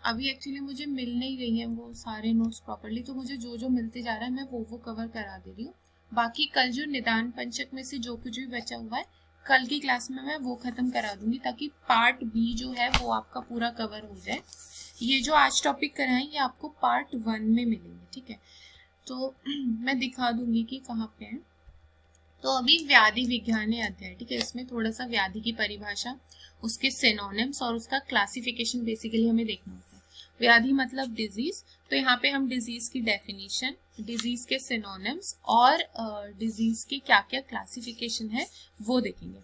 [SPEAKER 1] अभी एक्चुअली मुझे मिल नहीं रही है वो सारे नोट्स प्रॉपरली, तो मुझे जो जो मिलते जा रहा है मैं वो कवर करा दे रही हूँ। बाकी कल जो निदान पंचक में से जो कुछ भी बचा हुआ है कल की क्लास में मैं वो खत्म करा दूंगी, ताकि पार्ट बी जो है वो आपका पूरा कवर हो जाए। ये जो आज टॉपिक कराएं ये आपको पार्ट 1 में मिलेंगे। ठीक है, तो मैं दिखा दूंगी कि कहाँ पे है। तो अभी व्याधि विज्ञान अध्याय, ठीक है, इसमें थोड़ा सा व्याधि की परिभाषा, उसके सिनोनिम्स और उसका क्लासिफिकेशन बेसिकली हमें देखना होता है। व्याधि मतलब डिजीज, तो यहाँ पे हम डिजीज की डेफिनेशन, डिजीज के सिनोनिम्स और डिजीज के क्या क्या क्लासिफिकेशन है वो देखेंगे।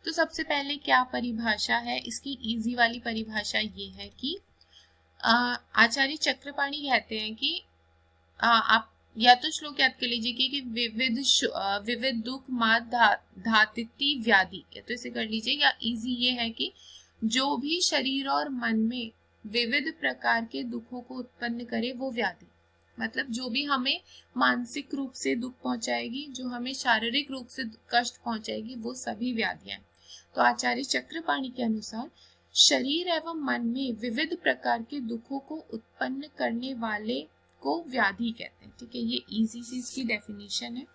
[SPEAKER 1] तो सबसे पहले क्या परिभाषा है इसकी, इजी वाली परिभाषा ये है कि आचार्य चक्रपाणी कहते हैं कि आप या तो श्लोक याद कर लीजिए कि विविध दुख माद धातिति व्याधि, या तो इसे कर लीजिए, या इजी ये है कि जो भी शरीर और मन में विविध प्रकार के दुखों को उत्पन्न करे वो व्याधि। मतलब जो भी हमें मानसिक रूप से दुख पहुंचाएगी, जो हमें शारीरिक रूप से कष्ट पहुंचाएगी, वो सभी व्याधियां। तो आचार्य चक्रपाणी के अनुसार शरीर एवं मन में विविध प्रकार के दुखों को उत्पन्न करने वाले को व्याधि कहते हैं। ठीक है, ये इजी सी इसकी डेफिनेशन है।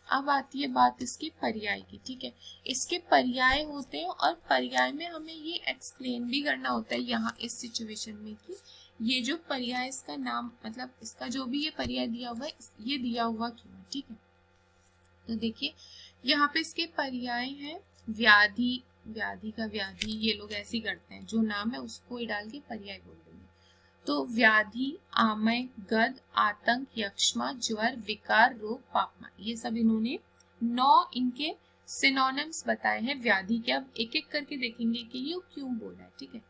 [SPEAKER 1] अब आती है बात इसके पर्याय की। ठीक है, इसके पर्याय होते हैं और पर्याय में हमें ये एक्सप्लेन भी करना होता है यहाँ इस सिचुएशन में कि ये जो पर्याय, इसका नाम मतलब इसका जो भी ये पर्याय दिया हुआ है ये दिया हुआ क्यों है। ठीक है, तो देखिए यहाँ पे इसके पर्याय हैं व्याधि, व्याधि का व्याधि, ये लोग ऐसे ही करते हैं, जो नाम है उसको ही डाल के पर्याय बोल देंगे। तो व्याधि, आमय, गद, आतंक, यक्ष्मा, ज्वर, विकार, रोग, पापमा, ये सब इन्होंने 9 इनके सिनोनिम्स बताए हैं व्याधि के। अब एक एक करके देखेंगे कि ये क्यों बोला है। ठीक है,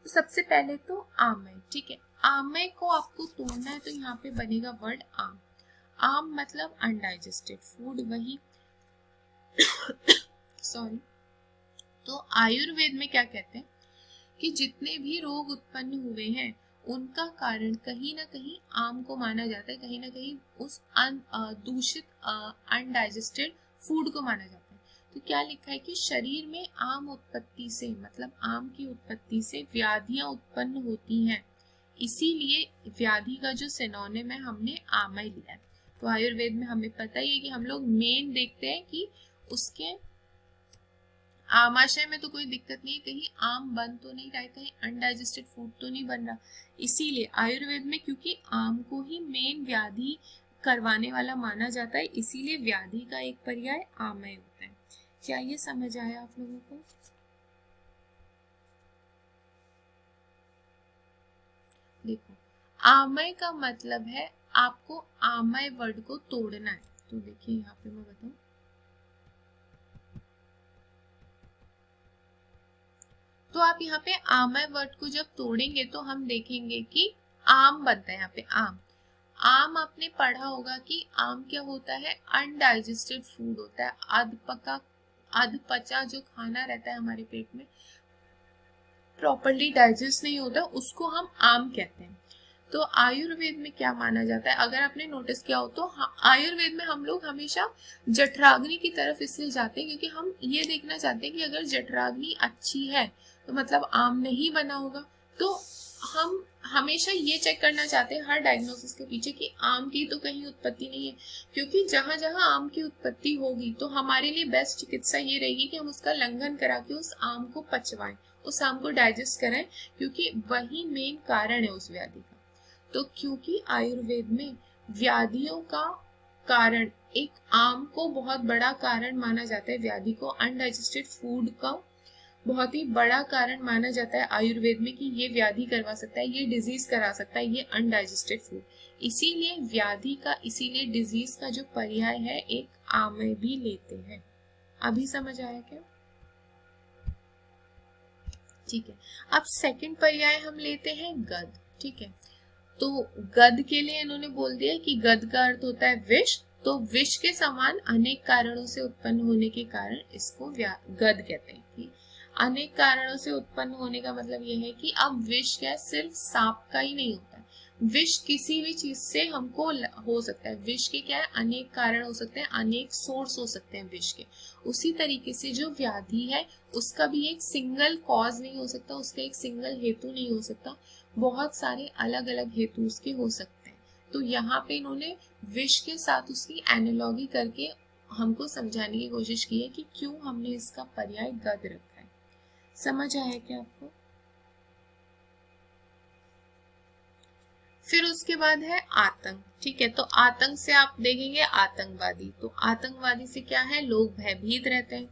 [SPEAKER 1] तो सबसे पहले तो आमय। ठीक है, आमय को आपको तोड़ना है तो यहाँ पे बनेगा वर्ड आम। आम मतलब अनडाइजेस्टेड फूड, वही सॉरी। तो आयुर्वेद में क्या कहते हैं कि जितने भी रोग उत्पन्न हुए हैं उनका कारण कहीं ना कहीं आम को माना जाता है, कहीं ना कहीं उस दूषित अनडाइजेस्टेड फूड को माना जाता है। तो क्या लिखा है कि शरीर में आम उत्पत्ति से, मतलब आम की उत्पत्ति से व्याधियां उत्पन्न होती हैं, इसीलिए व्याधि का जो सिनोनिम है हमने आमय लिया है। तो आयुर्वेद में हमें पता ही है कि हम लोग मेन देखते हैं कि उसके आमाशय में तो कोई दिक्कत नहीं है, कहीं आम बन तो नहीं रहा है, कहीं अनडाइजेस्टेड फूड तो नहीं बन रहा। इसीलिए आयुर्वेद में क्योंकि आम को ही मेन व्याधि करवाने वाला माना जाता है, इसीलिए व्याधि का एक पर्याय आमय होता है। क्या ये समझ आया आप लोगों को? देखो, आमय का मतलब है आपको आमय वर्ड को तोड़ना है। तो देखिए यहाँ पे मैं बताऊं, तो आप यहाँ पे आमय वर्ड को जब तोड़ेंगे तो हम देखेंगे कि आम बनता है। यहाँ पे आम, आम आपने पढ़ा होगा कि आम क्या होता है, अनडाइजेस्टेड फूड होता है, अधपचा जो खाना रहता है हमारे पेट में, प्रॉपरली डाइजेस्ट नहीं होता, उसको हम आम कहते हैं। तो आयुर्वेद में क्या माना जाता है, अगर आपने नोटिस किया हो तो आयुर्वेद में हम लोग हमेशा जठराग्नि की तरफ इसलिए जाते हैं क्योंकि हम ये देखना चाहते हैं कि अगर जठराग्नि अच्छी है तो मतलब आम नहीं बना होगा। तो हम हमेशा ये चेक करना चाहते हैं हर डायग्नोसिस के पीछे कि आम की तो कहीं उत्पत्ति नहीं है, क्योंकि जहां जहां आम की उत्पत्ति होगी तो हमारे लिए बेस्ट चिकित्सा ये रहेगी कि हम उसका लंघन करा के उस आम को पचवाएं, उस आम को डाइजेस्ट करें, क्योंकि वही मेन कारण है उस व्याधि का। तो क्योंकि आयुर्वेद में व्याधियों का कारण एक आम को बहुत बड़ा कारण माना जाता है, व्याधि को अनडाइजेस्टेड फूड का बहुत ही बड़ा कारण माना जाता है आयुर्वेद में कि ये व्याधि करवा सकता है, ये डिजीज करा सकता है, ये अनडाइजेस्टेड फूड। इसीलिए व्याधि का, इसीलिए डिजीज का जो पर्याय है एक आमय भी लेते हैं। अभी समझ आया क्या? ठीक है। अब सेकंड पर्याय हम लेते हैं गद। ठीक है, तो गद के लिए इन्होंने बोल दिया कि गद का अर्थ होता है विष, तो विष के समान अनेक कारणों से उत्पन्न होने के कारण इसको गद कहते हैं। कि अनेक कारणों से उत्पन्न होने का मतलब यह है कि अब विष क्या है, सिर्फ सांप का ही नहीं होता है, विष किसी भी चीज से हमको हो सकता है। विष के क्या है, अनेक कारण हो सकते हैं, अनेक सोर्स हो सकते हैं विष के। उसी तरीके से जो व्याधि है उसका भी एक सिंगल कॉज नहीं हो सकता, उसका एक सिंगल हेतु नहीं हो सकता, बहुत सारे अलग अलग हेतु उसके हो सकते हैं। तो यहाँ पे इन्होंने विष के साथ उसकी एनालॉगी करके हमको समझाने की कोशिश की है कि क्यों हमने इसका पर्याय गद रखा है। समझ आया क्या आपको? फिर उसके बाद है आतंक। ठीक है, तो आतंक से आप देखेंगे आतंकवादी, तो आतंकवादी से क्या है, लोग भयभीत रहते हैं।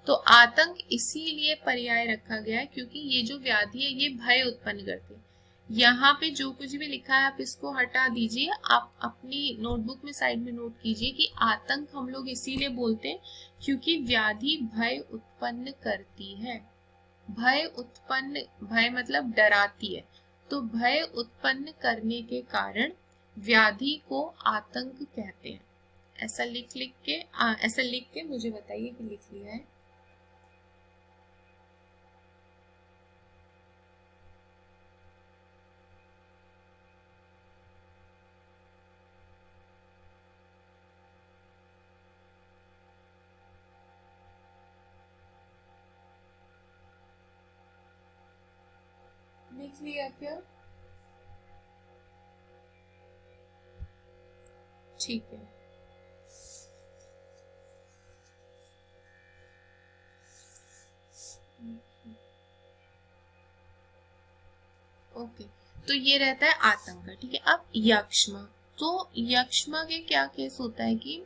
[SPEAKER 1] तो आतंक इसीलिए पर्याय रखा गया है क्योंकि ये जो व्याधि है ये भय उत्पन्न करती है। यहाँ पे जो कुछ भी लिखा है आप इसको हटा दीजिए, आप अपनी नोटबुक में साइड में नोट कीजिए कि आतंक हम लोग इसीलिए बोलते हैं क्योंकि व्याधि भय उत्पन्न करती है। भय उत्पन्न, भय मतलब डराती है, तो भय उत्पन्न करने के कारण व्याधि को आतंक कहते हैं। ऐसा लिख के मुझे बताइए कि लिख लिया है। लिख लिया क्या? ठीक है, ओके, तो ये रहता है आतंक का। ठीक है, अब यक्ष्मा, तो यक्ष्मा के क्या केस होता है कि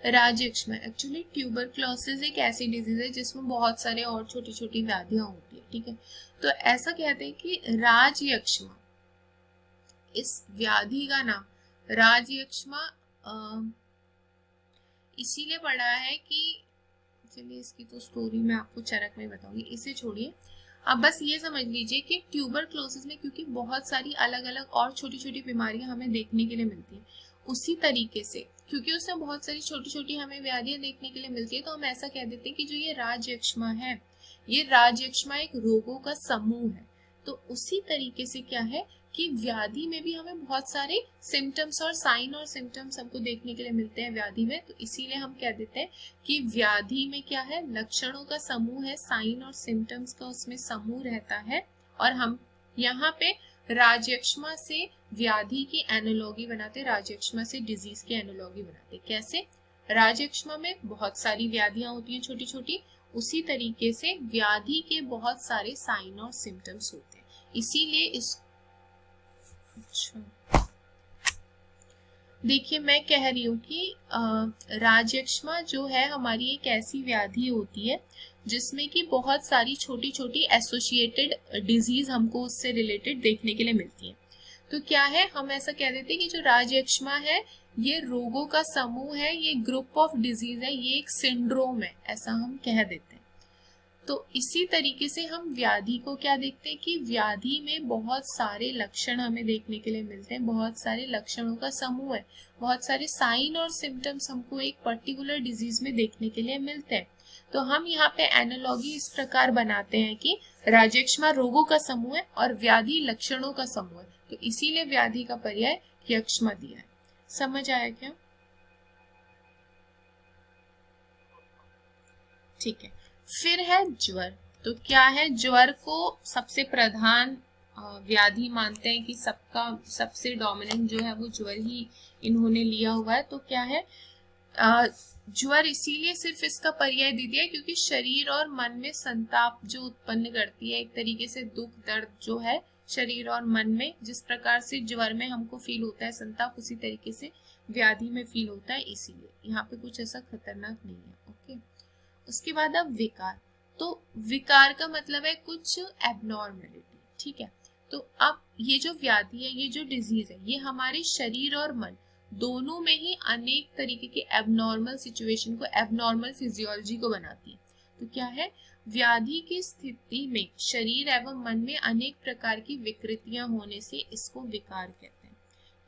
[SPEAKER 1] राजयक्ष्मा, एक्चुअली ट्यूबरक्लोसिस एक ऐसी डिजीज है जिसमें बहुत सारे और छोटी छोटी व्याधियां होती है। ठीक है, तो ऐसा कहते हैं कि राजयक्ष्मा, इस व्याधि का नाम राजयक्ष्मा इसीलिए पड़ा है कि, चलिए इसकी तो स्टोरी मैं आपको चरक में बताऊंगी, इसे छोड़िए। अब बस ये समझ लीजिए कि ट्यूबरक्लोसिस में क्योंकि बहुत सारी अलग अलग और छोटी छोटी बीमारियां हमें देखने के लिए मिलती है, उसी तरीके से क्योंकि उसमें बहुत सारी छोटी छोटी हमें व्याधियां देखने के लिए मिलती है, तो हम ऐसा कह देते हैं कि जो ये राजयक्ष्मा है, ये राजयक्ष्मा एक रोगों का समूह है। तो उसी तरीके से क्या है कि व्याधि में भी हमें बहुत सारे सिम्टम्स और साइन और सिम्टम्स हमको देखने के लिए मिलते हैं व्याधि में, तो इसीलिए हम कह देते हैं कि व्याधि में क्या है, लक्षणों का समूह है, साइन और सिम्टम्स का उसमें समूह रहता है। और हम यहाँ पे राजयक्ष्मा से व्याधि की एनालॉगी बनाते, राजयक्ष्मा से डिजीज की एनालॉगी बनाते। कैसे? राजयक्ष्मा में बहुत सारी व्याधियां होती हैं छोटी छोटी, उसी तरीके से व्याधि के बहुत सारे साइन और सिम्टम्स होते हैं, इसीलिए इस, अच्छा देखिए मैं कह रही हूँ कि राजयक्ष्मा जो है हमारी एक ऐसी व्याधि होती है जिसमें कि बहुत सारी छोटी छोटी एसोसिएटेड डिजीज हमको उससे रिलेटेड देखने के लिए मिलती है। तो क्या है, हम ऐसा कह देते हैं कि जो राजयक्ष्मा है ये रोगों का समूह है, ये ग्रुप ऑफ डिजीज है, ये एक सिंड्रोम है, ऐसा हम कह देते हैं। तो इसी तरीके से हम व्याधि को क्या देखते हैं कि व्याधि में बहुत सारे लक्षण हमें देखने के लिए मिलते हैं, बहुत सारे लक्षणों का समूह है, बहुत सारे साइन और सिम्टम्स हमको एक पर्टिकुलर डिजीज में देखने के लिए मिलते हैं। तो हम यहाँ पे एनालॉगी इस प्रकार बनाते हैं कि राजयक्ष्मा रोगों का समूह है और व्याधि लक्षणों का समूह है, तो इसीलिए व्याधि का पर्याय यक्ष्मा दिया है। समझ आया क्या? ठीक है, फिर है ज्वर। तो क्या है, ज्वर को सबसे प्रधान व्याधि मानते हैं कि सबका सबसे डोमिनेंट जो है वो ज्वर ही इन्होंने लिया हुआ है। तो क्या है, ज्वर इसीलिए सिर्फ इसका पर्याय दे दिया क्योंकि शरीर और मन में संताप जो उत्पन्न करती है, एक तरीके से दुख दर्द जो है शरीर और मन में, जिस प्रकार से ज्वर में हमको फील होता है संताप, उसी तरीके से व्याधि में फील होता है, इसीलिए यहाँ पे कुछ ऐसा खतरनाक नहीं है। ओके, उसके बाद अब विकार। तो विकार का मतलब है कुछ एबनॉर्मेलिटी, ठीक है। तो अब ये जो व्याधि है, ये जो डिजीज है, ये हमारे शरीर और मन दोनों में ही अनेक तरीके के एबनॉर्मल सिचुएशन को, एबनॉर्मल फिजियोलॉजी को बनाती है। तो क्या है, व्याधि की स्थिति में शरीर एवं मन में अनेक प्रकार की विकृतियां होने से इसको विकार कहते हैं।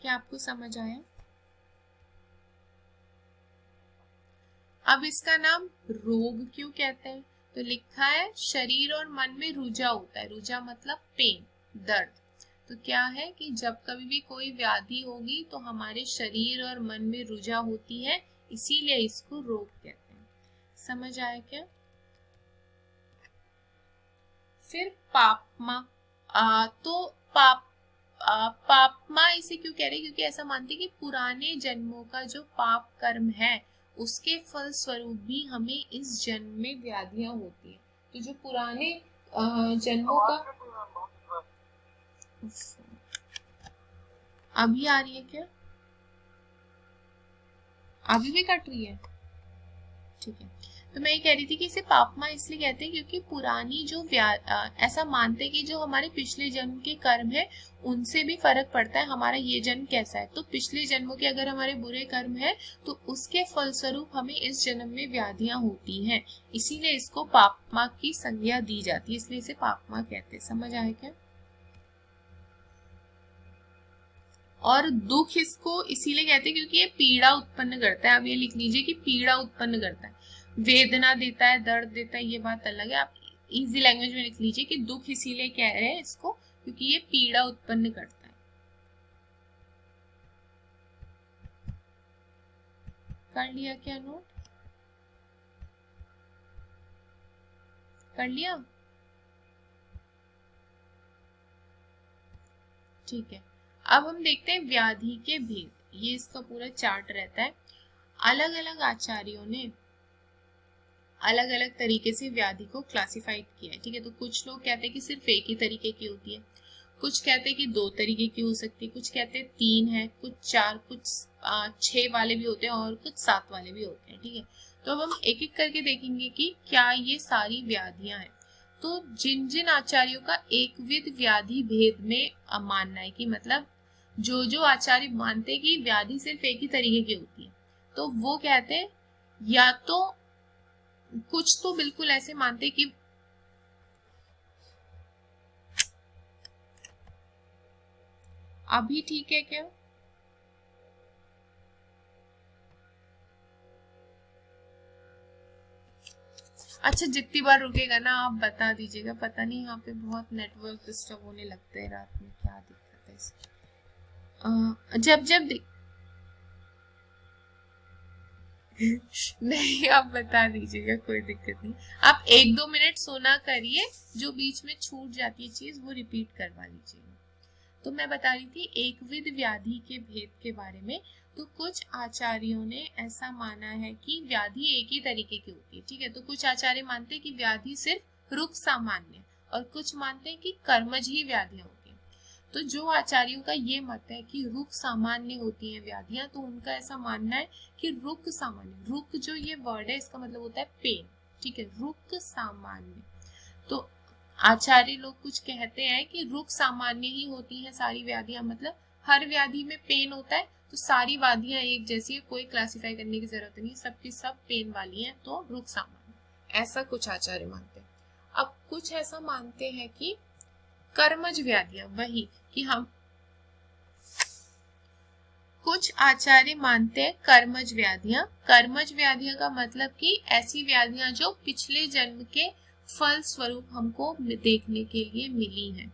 [SPEAKER 1] क्या आपको समझ आया? अब इसका नाम रोग क्यों कहते हैं? तो लिखा है शरीर और मन में रुझा होता है, रुझा मतलब पेन, दर्द। तो क्या है कि जब कभी भी कोई व्याधि होगी तो हमारे शरीर और मन में रुझा होती है, इसीलिए इसको रोग कहते हैं। समझ आया क्या? फिर पापमा, तो पापमा इसे क्यों कह रहे हैं? क्योंकि ऐसा मानते हैं कि पुराने जन्मों का जो पाप कर्म है उसके फल स्वरूप भी हमें इस जन्म में व्याधियां होती हैं। तो जो पुराने जन्मों का, अभी आ रही है क्या? अभी भी कट रही है? ठीक है। तो मैं ये कह रही थी कि इसे पापमा इसलिए कहते हैं क्योंकि पुरानी जो ऐसा मानते हैं कि जो हमारे पिछले जन्म के कर्म है उनसे भी फर्क पड़ता है हमारा ये जन्म कैसा है। तो पिछले जन्मों के अगर हमारे बुरे कर्म है तो उसके फलस्वरूप हमें इस जन्म में व्याधियां होती हैं, इसीलिए इसको पापमा की संज्ञा दी जाती है, इसलिए इसे पापमा कहते हैं। समझ आए क्या? और दुख इसको इसीलिए कहते हैं क्योंकि ये पीड़ा उत्पन्न करता है। अब ये लिख लीजिए कि पीड़ा उत्पन्न करता है, वेदना देता है, दर्द देता है, ये बात अलग है। आप इजी लैंग्वेज में लिख लीजिए कि दुख इसीलिए कह रहे हैं इसको क्योंकि ये पीड़ा उत्पन्न करता है। कर लिया क्या नोट? कर लिया? ठीक है। अब हम देखते हैं व्याधि के भेद। ये इसका पूरा चार्ट रहता है। अलग अलग आचार्यों ने अलग अलग तरीके से व्याधि को क्लासिफाइड किया है, ठीक है। तो कुछ लोग कहते हैं कि सिर्फ एक ही तरीके की होती है, कुछ कहते हैं कि 2 तरीके की हो सकती है, कुछ कहते हैं 3 है, कुछ 4, कुछ 6 वाले भी होते हैं और कुछ 7 वाले भी होते हैं, ठीक है। तो अब हम एक एक करके देखेंगे कि क्या ये सारी व्याधियां हैं। तो जिन जिन आचार्यों का एक विध व्याधि भेद में मानना है कि मतलब जो जो आचार्य मानते हैं कि व्याधि सिर्फ एक ही तरीके की होती है, तो वो कहते हैं, या तो कुछ तो बिल्कुल ऐसे मानते कि अभी ठीक है क्या? अच्छा, जितनी बार रुकेगा ना आप बता दीजिएगा। पता नहीं यहाँ पे बहुत नेटवर्क डिस्टर्ब होने लगते हैं रात में, क्या दिक्कत है इसकी? जब जब नहीं, आप बता दीजिएगा, कोई दिक्कत नहीं। आप 1-2 मिनट सोना करिए, जो बीच में छूट जाती है चीज वो रिपीट करवा लीजिएगा। तो मैं बता रही थी एक विध व्याधि के भेद के बारे में। तो कुछ आचार्यों ने ऐसा माना है कि व्याधि एक ही तरीके की होती है, ठीक है। तो कुछ आचार्य मानते हैं कि व्याधि सिर्फ रुक सामान्य, और कुछ मानते हैं कि कर्मज ही व्याधियां होती हैं। तो जो आचार्यों का ये मत है कि रुक सामान्य होती हैं व्याधियां, तो उनका ऐसा मानना है कि रुक सामान्य, रुक जो ये वर्ड है इसका मतलब होता है पेन, ठीक है, रुक सामान्य। तो आचार्य लोग कुछ कहते हैं कि रुक सामान्य ही होती हैं सारी व्याधियां, मतलब हर व्याधि में पेन होता है, तो सारी व्याधियां एक जैसी है, कोई क्लासिफाई करने की जरूरत नहीं, सबकी सब पेन वाली हैं, तो रुक सामान्य, ऐसा कुछ आचार्य मानते हैं। अब कुछ ऐसा मानते हैं कि कर्मज व्याधियां, वही कि हम कुछ आचार्य मानते हैं कर्मज व्याधियां। कर्मज व्याधियां का मतलब कि ऐसी व्याधियां जो पिछले जन्म के फल स्वरूप हमको देखने के लिए मिली हैं।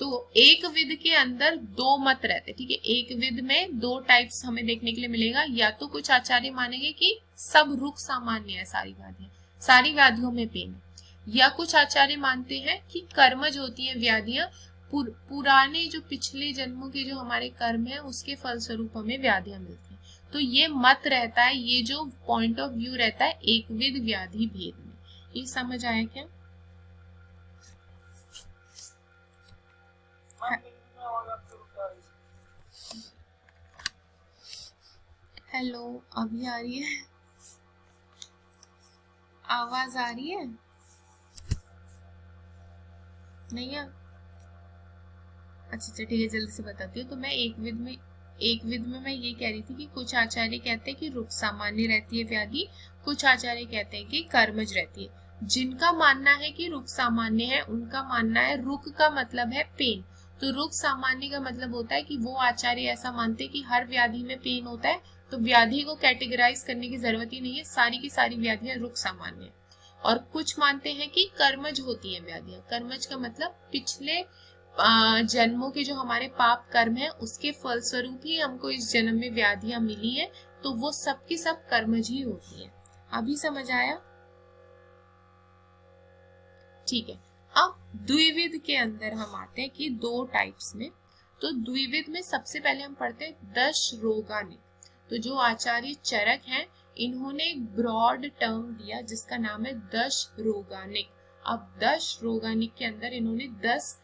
[SPEAKER 1] तो एक विध के अंदर 2 मत रहते, ठीक है। एक विध में 2 टाइप्स हमें देखने के लिए मिलेगा, या तो कुछ आचार्य मानेंगे कि सब रुक सामान्य है, सारी व्याधियां, सारी व्याधियों में पेन है, या कुछ आचार्य मानते हैं कि कर्मज होती हैं व्याधियां, पुराने जो पिछले जन्मों के जो हमारे कर्म है उसके फलस्वरूप हमें व्याधियां मिलती हैं। तो ये मत रहता है, ये जो पॉइंट ऑफ व्यू रहता है एक विध व्याधि भेद में। ये समझ आया क्या? हेलो, अभी आ रही है? आवाज आ रही है? नहीं है? अच्छा ठीक है, जल्दी से बताती हूँ। तो मैं एक विध में मैं ये कह रही थी कि कुछ आचार्य कहते हैं कि रुक सामान्य रहती है व्याधि, कुछ आचार्य कहते हैं कि कर्मज रहती है। जिनका मानना है कि रुक सामान्य है, उनका मानना है रुक का मतलब है पेन। तो रुक सामान्य का मतलब होता है कि वो आचार्य ऐसा मानते हैं कि हर व्याधि में पेन होता है, तो व्याधि को कैटेगराइज करने की जरूरत ही नहीं है, सारी की सारी व्याधियां रुक सामान्य है। और कुछ मानते हैं कि कर्मज होती है व्याधियां। कर्मज का मतलब पिछले जन्मों के जो हमारे पाप कर्म है उसके फलस्वरूप ही हमको इस जन्म में व्याधियां मिली है, तो वो सब की सब कर्मज ही होती है। अभी समझ आया? ठीक है। अब द्विविध के अंदर हम आते हैं कि दो टाइप्स में। तो द्विविध में सबसे पहले हम पढ़ते हैं दश रोगानिक। तो जो आचार्य चरक हैं, इन्होंने एक ब्रॉड टर्म दिया जिसका नाम है दश रोगानिक। अब दश रोगानिक के अंदर इन्होंने 10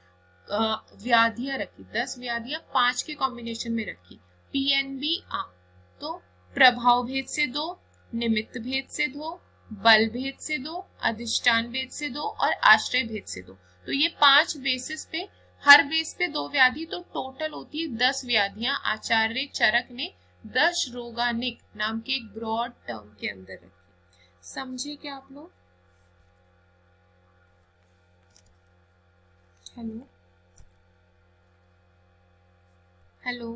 [SPEAKER 1] व्याधियां रखी, 10 व्याधियां 5 के कॉम्बिनेशन में रखी। PNB आ, तो प्रभाव भेद से 2, निमित्त भेद से 2, बल भेद से 2, अधिष्ठान भेद से 2 और आश्रय भेद से 2। तो ये 5 बेसिस पे, हर बेस पे 2 व्याधि, तो टोटल होती है 10 व्याधियां आचार्य चरक ने 10 रोगानिक नाम के एक ब्रॉड टर्म के अंदर रखी। समझे क्या आप लोग? हेलो हेलो,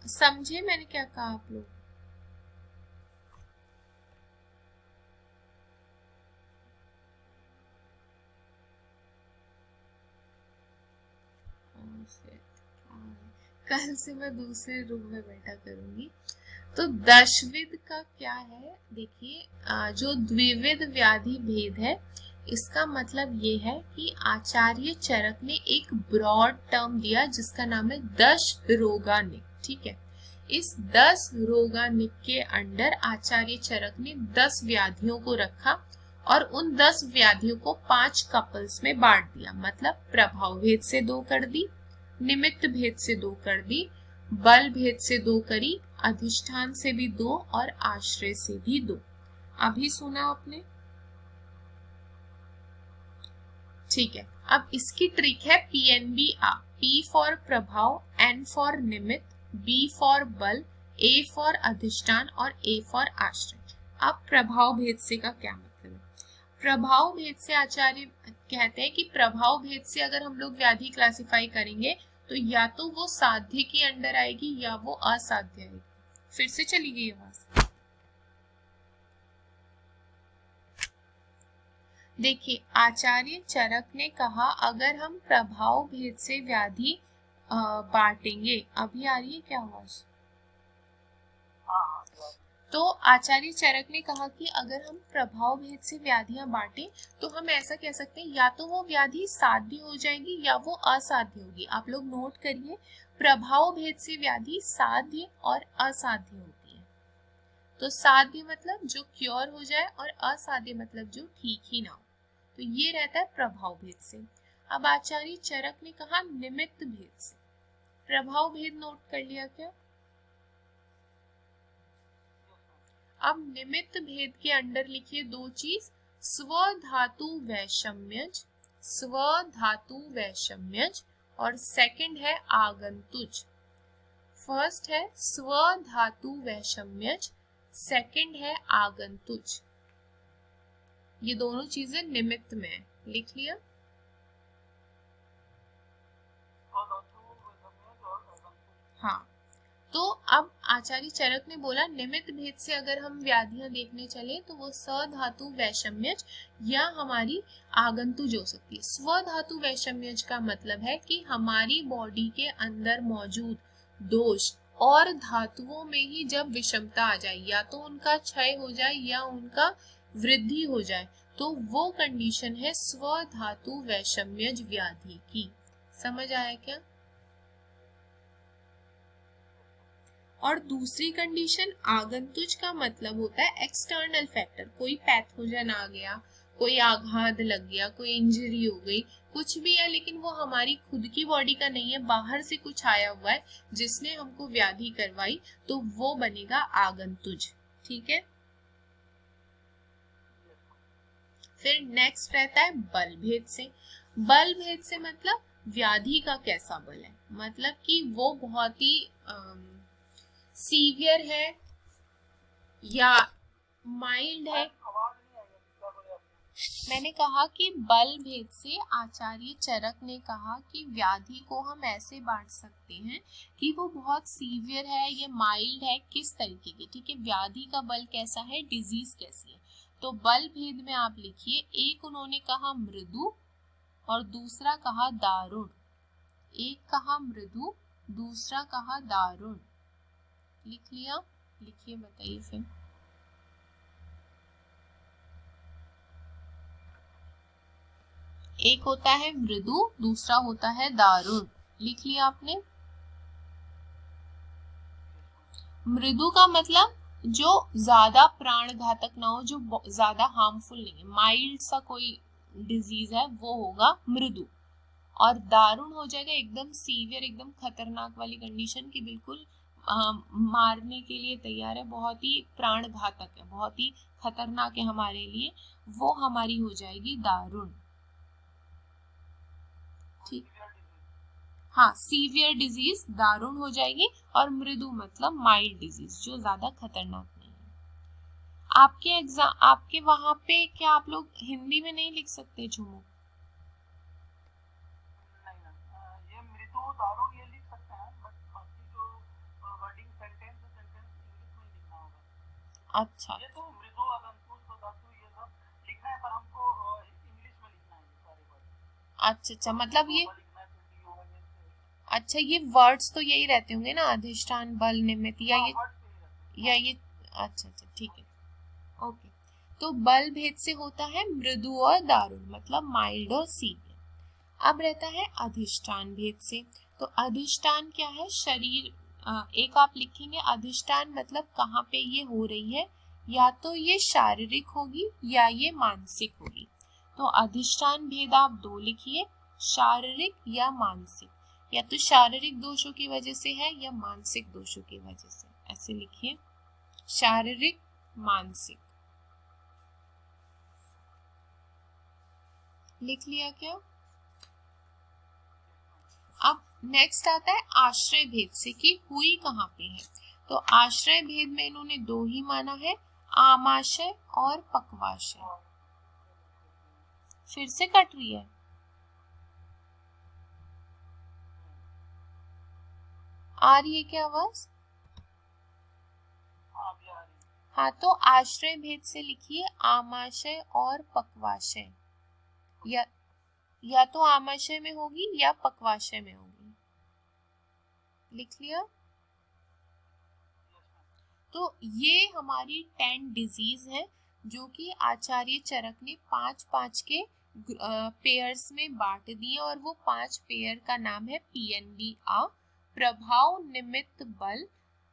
[SPEAKER 1] समझे मैंने क्या कहा आप लोग? कल से मैं दूसरे रूम में बैठा करूंगी। तो दशविध का क्या है, देखिए जो द्विविध व्याधि भेद है, इसका मतलब ये है कि आचार्य चरक ने एक ब्रॉड टर्म दिया जिसका नाम है 10 रोगानिक। ठीक है, इस 10 रोगानिक के अंडर आचार्य चरक ने 10 व्याधियों को रखा और उन 10 व्याधियों को 5 कपल्स में बांट दिया। मतलब प्रभाव भेद से 2 कर दी, निमित्त भेद से 2 कर दी, बल भेद से 2 करी, अधिष्ठान से भी 2 और आश्रय से भी 2। अभी सुना आपने? ठीक है, अब इसकी ट्रिक है PNB आ। P फॉर प्रभाव, N फॉर निमित्त, B फॉर बल, A फॉर अधिष्ठान और A फॉर आश्रय। अब प्रभाव भेद से का क्या मतलब है? प्रभाव भेद से आचार्य कहते हैं कि प्रभाव भेद से अगर हम लोग व्याधि क्लासिफाई करेंगे तो या तो वो साध्य के अंडर आएगी या वो असाध्य आएगी। फिर से चली गई आवाज? देखिए, आचार्य चरक ने कहा अगर हम प्रभाव भेद से व्याधि बांटेंगे, अभी आ रही है क्या आवाज? तो आचार्य चरक ने कहा कि अगर हम प्रभाव भेद से व्याधियां बांटें तो हम ऐसा कह सकते हैं या तो वो व्याधि साध्य हो जाएगी या वो असाध्य होगी। आप लोग नोट करिए, प्रभाव भेद से व्याधि साध्य और असाध्य होती है। तो साध्य मतलब जो क्योर हो जाए और असाध्य मतलब जो ठीक ही ना हो, तो ये रहता है प्रभाव भेद से। अब आचार्य चरक ने कहा निमित्त भेद से। प्रभाव भेद नोट कर लिया क्या? अब निमित्त भेद के अंडर लिखिए 2 चीज, स्वधातु वैषम्यज, स्वधातु वैषम्यज, और सेकंड है आगंतुज। फर्स्ट है स्वधातु वैषम्यज, सेकंड है आगंतुज। ये दोनों चीजें निमित्त में है, लिख लिया? हाँ, तो अब आचार्य चरक ने बोला निमित्त भेद से अगर हम व्याधियां देखने चले तो वो सधातु वैषम्यज या हमारी आगंतुज हो सकती है। स्वधातु वैषम्यज का मतलब है कि हमारी बॉडी के अंदर मौजूद दोष और धातुओं में ही जब विषमता आ जाए, या तो उनका क्षय हो जाए या उनका वृद्धि हो जाए, तो वो कंडीशन है स्वधातु वैषम्यज व्याधि की। समझ आया क्या? और दूसरी कंडीशन आगंतुज का मतलब होता है एक्सटर्नल फैक्टर, कोई पैथोजन आ गया, कोई आघात लग गया, कोई इंजरी हो गई, कुछ भी है लेकिन वो हमारी खुद की बॉडी का नहीं है, बाहर से कुछ आया हुआ है जिसने हमको व्याधि करवाई, तो वो बनेगा आगंतुज। ठीक है, फिर नेक्स्ट रहता है बल भेद से। बल भेद से मतलब व्याधि का कैसा बल है, मतलब कि वो बहुत ही सीवियर है या माइल्ड है। मैंने कहा कि बल भेद से आचार्य चरक ने कहा कि व्याधि को हम ऐसे बांट सकते हैं कि वो बहुत सीवियर है, ये माइल्ड है, किस तरीके की, ठीक है, व्याधि का बल कैसा है, डिजीज कैसी है। तो बल भेद में आप लिखिए, एक उन्होंने कहा मृदु और दूसरा कहा दारुण। एक कहा मृदु, दूसरा कहा दारुण। लिख लिया? लिखिए, बताइए फिर। एक होता है मृदु, दूसरा होता है दारुण। लिख लिया आपने? मृदु का मतलब जो ज्यादा प्राण घातक ना हो, जो ज्यादा हार्मफुल नहीं है, माइल्ड सा कोई डिजीज है, वो होगा मृदु। और दारुण हो जाएगा एकदम सीवियर, एकदम खतरनाक वाली कंडीशन की बिल्कुल मारने के लिए तैयार है, बहुत ही प्राण घातक है, बहुत ही खतरनाक है हमारे लिए, वो हमारी हो जाएगी दारुण। ठीक, हाँ, सीवियर डिजीज दारुण हो जाएगी, और मृदु मतलब माइल्ड डिजीज, जो ज्यादा खतरनाक नहीं है। आपके एग्जाम, आपके वहां पे क्या आप लोग हिंदी में नहीं लिख सकते झुमू?
[SPEAKER 2] ये मृदु दारुण ये लिख सकते हैं, बट बाकी जो वर्डिंग सेंटेंस है, सेंटेंस इंग्लिश में लिखना होगा।
[SPEAKER 1] अच्छा,
[SPEAKER 2] ये तो मृदु, अगंतुक, धातु ये सब लिखना है, पर हमको इंग्लिश में लिखना है सारे वर्ड।
[SPEAKER 1] अच्छा, मतलब ये, अच्छा, ये वर्ड्स तो यही रहते होंगे ना, अधिष्ठान, बल, निमित्त, या ये अच्छा अच्छा, ठीक है, ओके। तो बल भेद से होता है मृदु और दारुण, मतलब माइल्ड और सीवियर। अब रहता है अधिष्ठान भेद से। तो अधिष्ठान क्या है? शरीर, एक आप लिखेंगे अधिष्ठान मतलब कहाँ पे ये हो रही है, या तो ये शारीरिक होगी या ये मानसिक होगी। तो अधिष्ठान भेद आप दो लिखिए, शारीरिक या मानसिक, या तो शारीरिक दोषों की वजह से है या मानसिक दोषों की वजह से, ऐसे लिखिए, शारीरिक, मानसिक। लिख लिया क्या? अब नेक्स्ट आता है आश्रय भेद से कि हुई कहाँ पे है। तो आश्रय भेद में इन्होंने दो ही माना है, आमाशय और पक्वाशय। फिर से कट रही है, आ रही है क्या आवाज? हाँ, तो आश्रय भेद से लिखिए आमाशय और पक्वाशय, या तो आमाशय में होगी या पक्वाशय में होगी। लिख लिया? तो ये हमारी 10 डिजीज है जो कि आचार्य चरक ने 5-5 के पेयर्स में बांट दिए, और वो 5 पेयर का नाम है PNB-A, प्रभाव, निमित्त, बल,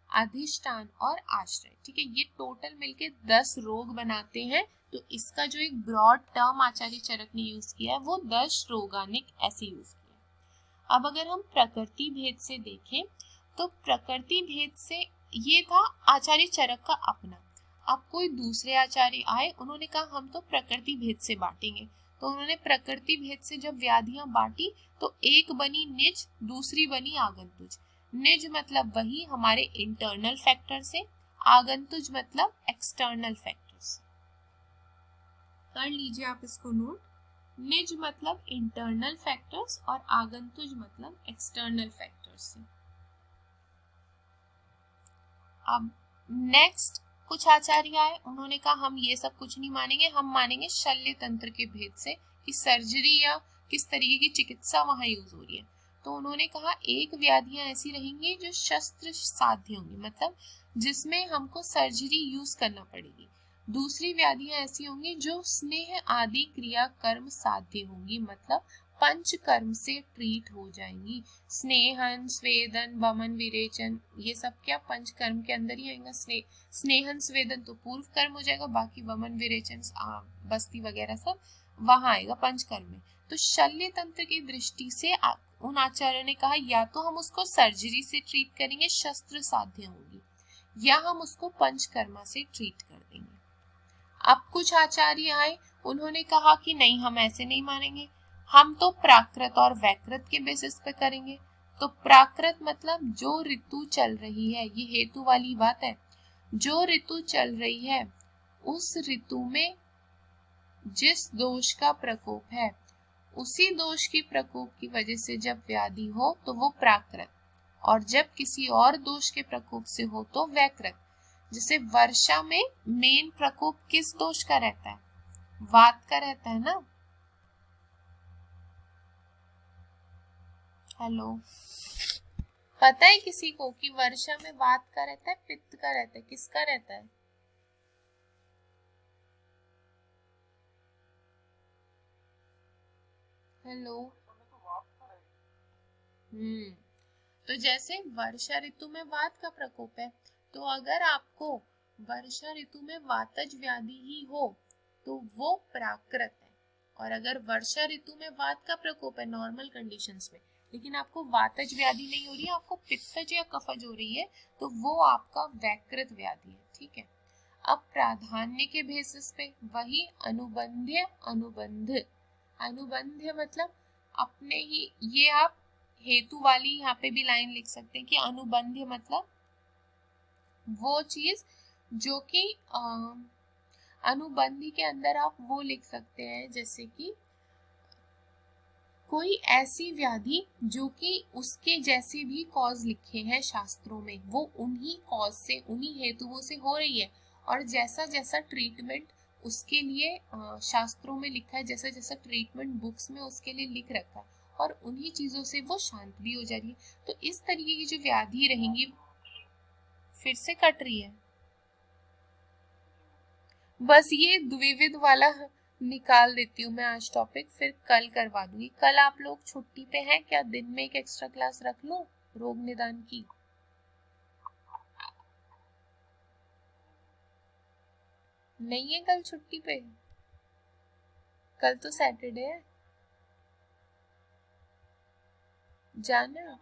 [SPEAKER 1] अधिष्ठान और आश्रय। ठीक है, ये टोटल मिलके 10 रोग बनाते हैं। तो इसका जो एक ब्रॉड टर्म आचार्य चरक ने यूज किया है वो 10 रोगानिक ऐसे यूज किया। अब अगर हम प्रकृति भेद से देखें, तो प्रकृति भेद से ये था आचार्य चरक का अपना। अब कोई दूसरे आचार्य आए, उन्होंने कहा हम तो प्रकृति भेद से बांटेंगे, तो उन्होंने प्रकृति भेद से जब व्याधियां बांटी तो एक बनी निज, दूसरी बनी आगंतुज। निज मतलब वही हमारे इंटरनल फैक्टर से, आगंतुज मतलब एक्सटर्नल फैक्टर से। कर लीजिए आप इसको नोट, निज मतलब इंटरनल फैक्टर्स और आगंतुज मतलब एक्सटर्नल फैक्टर्स से। अब नेक्स्ट कुछ आचार्य आए, उन्होंने कहा हम ये सब कुछ नहीं मानेंगे, हम मानेंगे शल्य तंत्र के भेद से कि सर्जरी या किस तरीके की चिकित्सा वहां यूज हो रही है। तो उन्होंने कहा एक व्याधियां ऐसी रहेंगी जो शस्त्र साध्य होंगी, मतलब जिसमें हमको सर्जरी यूज करना पड़ेगी। दूसरी व्याधियां ऐसी होंगी जो स्नेह आदि क्रिया कर्म साध्य होंगी, मतलब पंच कर्म से ट्रीट हो जाएंगी। स्नेहन, स्वेदन, वमन, विरेचन, ये सब क्या पंच कर्म के अंदर ही आएगा। स्नेहन स्वेदन तो पूर्व कर्म हो जाएगा, बाकी वमन, विरेचन, बस्ती वगैरह सब वहां आएगा पंच कर्म में। तो शल्य तंत्र की दृष्टि से उन आचार्यों ने कहा या तो हम उसको सर्जरी से ट्रीट करेंगे, शस्त्र साध्य होगी, या हम उसको पंचकर्मा से ट्रीट कर देंगे। अब कुछ आचार्य आए, उन्होंने कहा कि नहीं, हम ऐसे नहीं मानेंगे, हम तो प्राकृत और वैकृत के बेसिस पे करेंगे। तो प्राकृत मतलब जो ऋतु चल रही है, ये हेतु वाली बात है, जो ऋतु चल रही है उस ऋतु में जिस दोष का प्रकोप है, उसी दोष की प्रकोप की वजह से जब व्याधि हो तो वो प्राकृत, और जब किसी और दोष के प्रकोप से हो तो वैकृत। जैसे वर्षा में मेन प्रकोप किस दोष का रहता है? वात का रहता है ना। हेलो, पता है किसी को कि वर्षा में वात का रहता है, पित्त का रहता है, किसका रहता है? हेलो। तो जैसे वर्षा ऋतु में वात का प्रकोप है, तो अगर आपको वर्षा ऋतु में वातज व्याधि ही हो तो वो प्राकृत है। और अगर वर्षा ऋतु में वात का प्रकोप है नॉर्मल कंडीशंस में, लेकिन आपको वातज व्याधि नहीं हो रही है, आपको पित्तज या कफज हो रही है, तो वो आपका वैकृत व्याधि है। ठीक है। अब प्राधान्य के बेसिस पे वही अनुबंध्य अनुबंध। अनुबंध्य मतलब अपने ही, ये आप हेतु वाली यहाँ पे भी लाइन लिख सकते हैं कि अनुबंध्य मतलब वो चीज जो कि अनुबंधी के अंदर आप वो लिख सकते हैं, जैसे कि कोई ऐसी व्याधि जो कि उसके जैसे भी कॉज लिखे हैं शास्त्रों में, वो उन्हीं कॉज से, उन्हीं हेतुओं से हो रही है, और जैसा जैसा ट्रीटमेंट उसके लिए शास्त्रों में लिखा है, जैसा जैसा ट्रीटमेंट बुक्स में उसके लिए लिख रखा है, और उन्हीं चीजों से वो शांत भी हो जा रही है। तो इस तरीके की जो व्याधि रहेंगी, फिर से कट रही है, बस ये द्विविध वाला निकाल देती हूँ मैं आज टॉपिक, फिर कल करवा दूंगी। कल आप लोग छुट्टी पे हैं क्या? दिन में एक एक्स्ट्रा क्लास रख लूं रोग निदान की? नहीं है कल छुट्टी पे? कल तो सैटरडे है। जाना?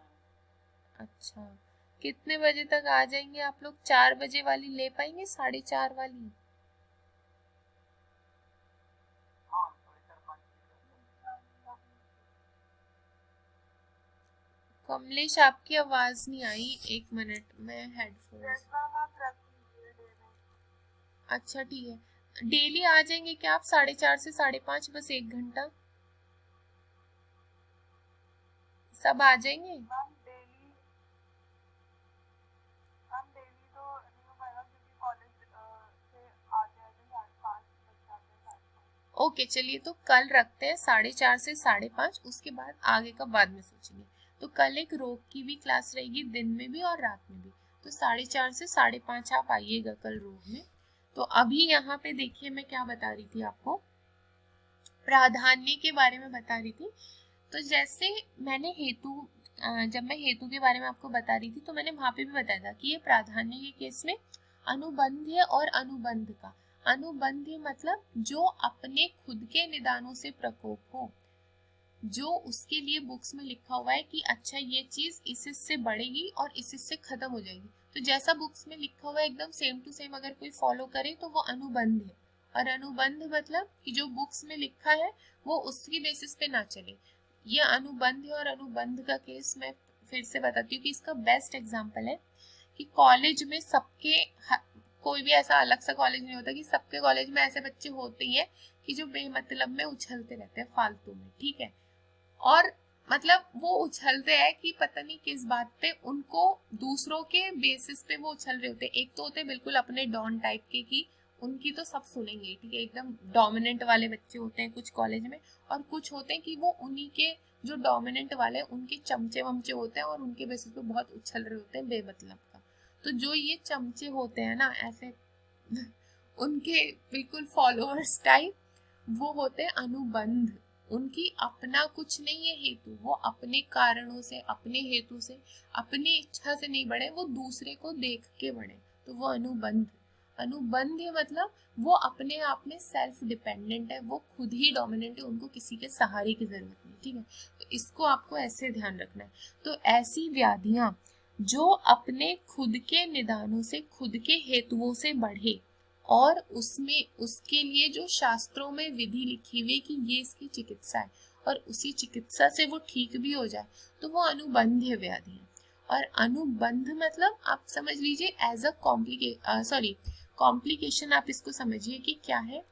[SPEAKER 1] अच्छा, कितने बजे तक आ जाएंगे आप लोग? 4 बजे वाली ले पाएंगे? 4:30 वाली? कमलेश, आपकी आवाज नहीं आई, 1 मिनट, मैं हेडफोन। अच्छा ठीक है, डेली आ जाएंगे क्या आप 4:30 से 5:30, बस 1 घंटा? सब आ जाएंगे? ओके चलिए, तो कल रखते हैं 4:30 से 5:30, उसके बाद आगे का बाद में सोचेंगे। तो कल एक रोग की भी क्लास रहेगी, दिन में भी और रात में भी। तो 4:30 से 5:30 आप आइएगा कल रोग में। तो अभी यहाँ पे देखिए मैं क्या बता रही थी आपको, प्राधान्य के बारे में बता रही थी। तो जैसे मैंने हेतु, जब मैं हेतु के बारे में आपको बता रही थी तो मैंने वहां पे भी बताया था कि ये प्राधान्य के केस में अनुबंध्य और अनुबंध का, अनुबंध्य मतलब जो अपने खुद के निदानों से प्रकोप हो, जो उसके लिए बुक्स में लिखा हुआ है कि अच्छा ये चीज इससे बढ़ेगी और इससे खत्म हो जाएगी, तो जैसा बुक्स में लिखा हुआ है एकदम सेम टू सेम अगर कोई फॉलो करे तो वो अनुबंध है। और अनुबंध मतलब कि जो बुक्स में लिखा है वो उसकी बेसिस पे ना चले। ये अनुबंध और अनुबंध का केस मैं फिर से बताती हूँ कि इसका बेस्ट एग्जाम्पल है कि कॉलेज में सबके, कोई भी ऐसा अलग सा कॉलेज नहीं होता, कि सबके कॉलेज में ऐसे बच्चे होते ही है कि जो बेमतलब में उछलते रहते हैं फालतू में। ठीक है, और मतलब वो उछलते हैं कि पता नहीं किस बात पे, उनको दूसरों के बेसिस पे वो उछल रहे होते हैं। एक तो होते हैं बिल्कुल अपने डॉन टाइप के, कि उनकी तो सब सुनेंगे, ठीक है, एकदम डोमिनेंट वाले बच्चे होते हैं कुछ कॉलेज में, और कुछ होते हैं कि वो उन्हीं के जो डोमिनेंट वाले उनके चमचे वमचे होते हैं और उनके बेसिस पे बहुत उछल रहे होते हैं बेमतलब का। तो जो ये चमचे होते हैं ना ऐसे उनके बिल्कुल फॉलोअर्स टाइप, वो होते हैं अनुबंध। उनकी अपना कुछ नहीं है हेतु, वो अपने कारणों से, अपने हेतु से, अपनी इच्छा से नहीं बढ़े, वो दूसरे को देख के बढ़े, तो वो अनुबंध। अनुबंध मतलब वो अपने आप में सेल्फ डिपेंडेंट है, वो खुद ही डोमिनेंट है, उनको किसी के सहारे की जरूरत नहीं। ठीक है, तो इसको आपको ऐसे ध्यान रखना है। तो ऐसी व्याधियां जो अपने खुद के निदानों से, खुद के हेतुओं से बढ़े और उसमें उसके लिए जो शास्त्रों में विधि लिखी हुई कि ये इसकी चिकित्सा है और उसी चिकित्सा से वो ठीक भी हो जाए, तो वो अनुबंध व्याधि है। और अनुबंध मतलब आप समझ लीजिए एज अ कॉम्प्लिकेशन, आप इसको समझिए कि क्या है,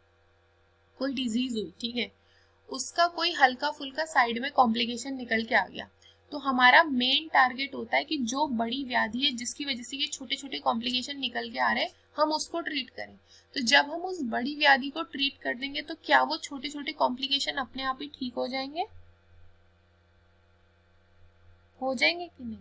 [SPEAKER 1] कोई डिजीज हुई, ठीक है, उसका कोई हल्का फुल्का साइड में कॉम्प्लिकेशन निकल के आ गया, तो हमारा मेन टारगेट होता है कि जो बड़ी व्याधि है जिसकी वजह से ये छोटे छोटे कॉम्प्लिकेशन निकल के आ रहे हैं, हम उसको ट्रीट करें। तो जब हम उस बड़ी व्याधि को ट्रीट कर देंगे तो क्या वो छोटे छोटे कॉम्प्लिकेशन अपने आप ही ठीक हो जाएंगे? हो जाएंगे कि नहीं?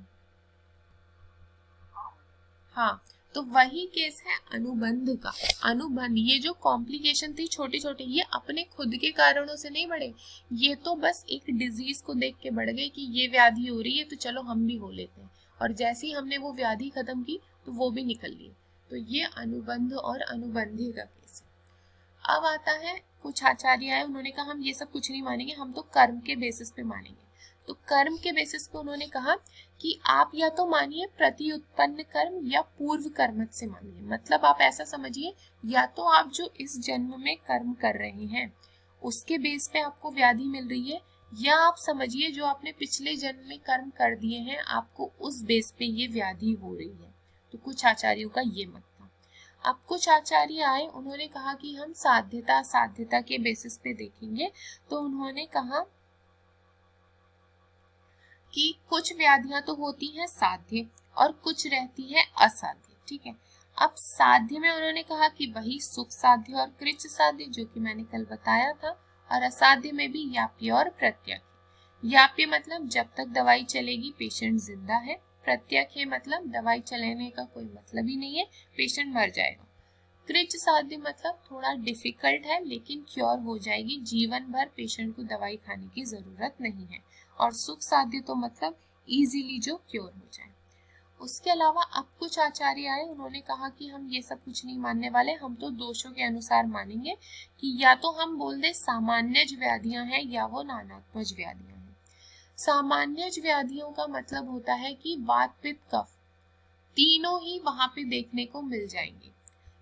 [SPEAKER 1] हाँ, तो वही केस है अनुबंध का। अनुबंध, ये जो कॉम्प्लिकेशन थी छोटे छोटे, ये अपने खुद के कारणों से नहीं बढ़े, ये तो बस एक डिजीज को देख के बढ़ गए कि ये व्याधि हो रही है तो चलो हम भी हो लेते हैं, और जैसे ही हमने वो व्याधि खत्म की तो वो भी निकल लिए। तो ये अनुबंध और अनुबंधी का केस है। अब आता है, कुछ आचार्य आए, उन्होंने कहा हम ये सब कुछ नहीं मानेंगे, हम तो कर्म के बेसिस पे मानेंगे। तो कर्म के बेसिस पे उन्होंने कहा कि आप या तो मानिए प्रति उत्पन्न कर्म या पूर्व कर्म से मानिए। मतलब आप ऐसा समझिए, या तो आप जो इस जन्म में कर्म कर रहे हैं उसके बेस पे आपको व्याधि मिल रही है, या आप समझिए जो आपने पिछले जन्म में कर्म कर दिए हैं आपको उस बेस पे ये व्याधि हो रही है। तो कुछ आचार्यों का ये मत था। अब कुछ आचार्य आए, उन्होंने कहा कि हम साध्यता असाध्यता के बेसिस पे देखेंगे। तो उन्होंने कहा कि कुछ व्याधियां तो होती हैं साध्य और कुछ रहती है असाध्य, ठीक है। अब साध्य में उन्होंने कहा कि वही सुख साध्य और कृच साध्य जो कि मैंने कल बताया था, और असाध्य में भी याप्य और प्रत्यक्ष। याप्य मतलब जब तक दवाई चलेगी पेशेंट जिंदा है, प्रत्यक्ष मतलब दवाई चलाने का कोई मतलब ही नहीं है, पेशेंट मर जाएगा। कृच साध्य मतलब थोड़ा डिफिकल्ट है लेकिन क्योर हो जाएगी, जीवन भर पेशेंट को दवाई खाने की जरूरत नहीं है। और सुख साध्य तो मतलब इजीली जो क्योर हो जाए। उसके अलावा अब कुछ आचार्य आए, उन्होंने कहा कि हम ये सब कुछ नहीं मानने वाले, हम तो दोषों के अनुसार मानेंगे कि या तो हम बोल दे सामान्यज व्याधियां हैं या वो नानात्मज व्याधियां हैं। सामान्यज व्याधियों का मतलब होता है कि वात पित्त कफ तीनों ही वहां पे देखने को मिल जाएंगे,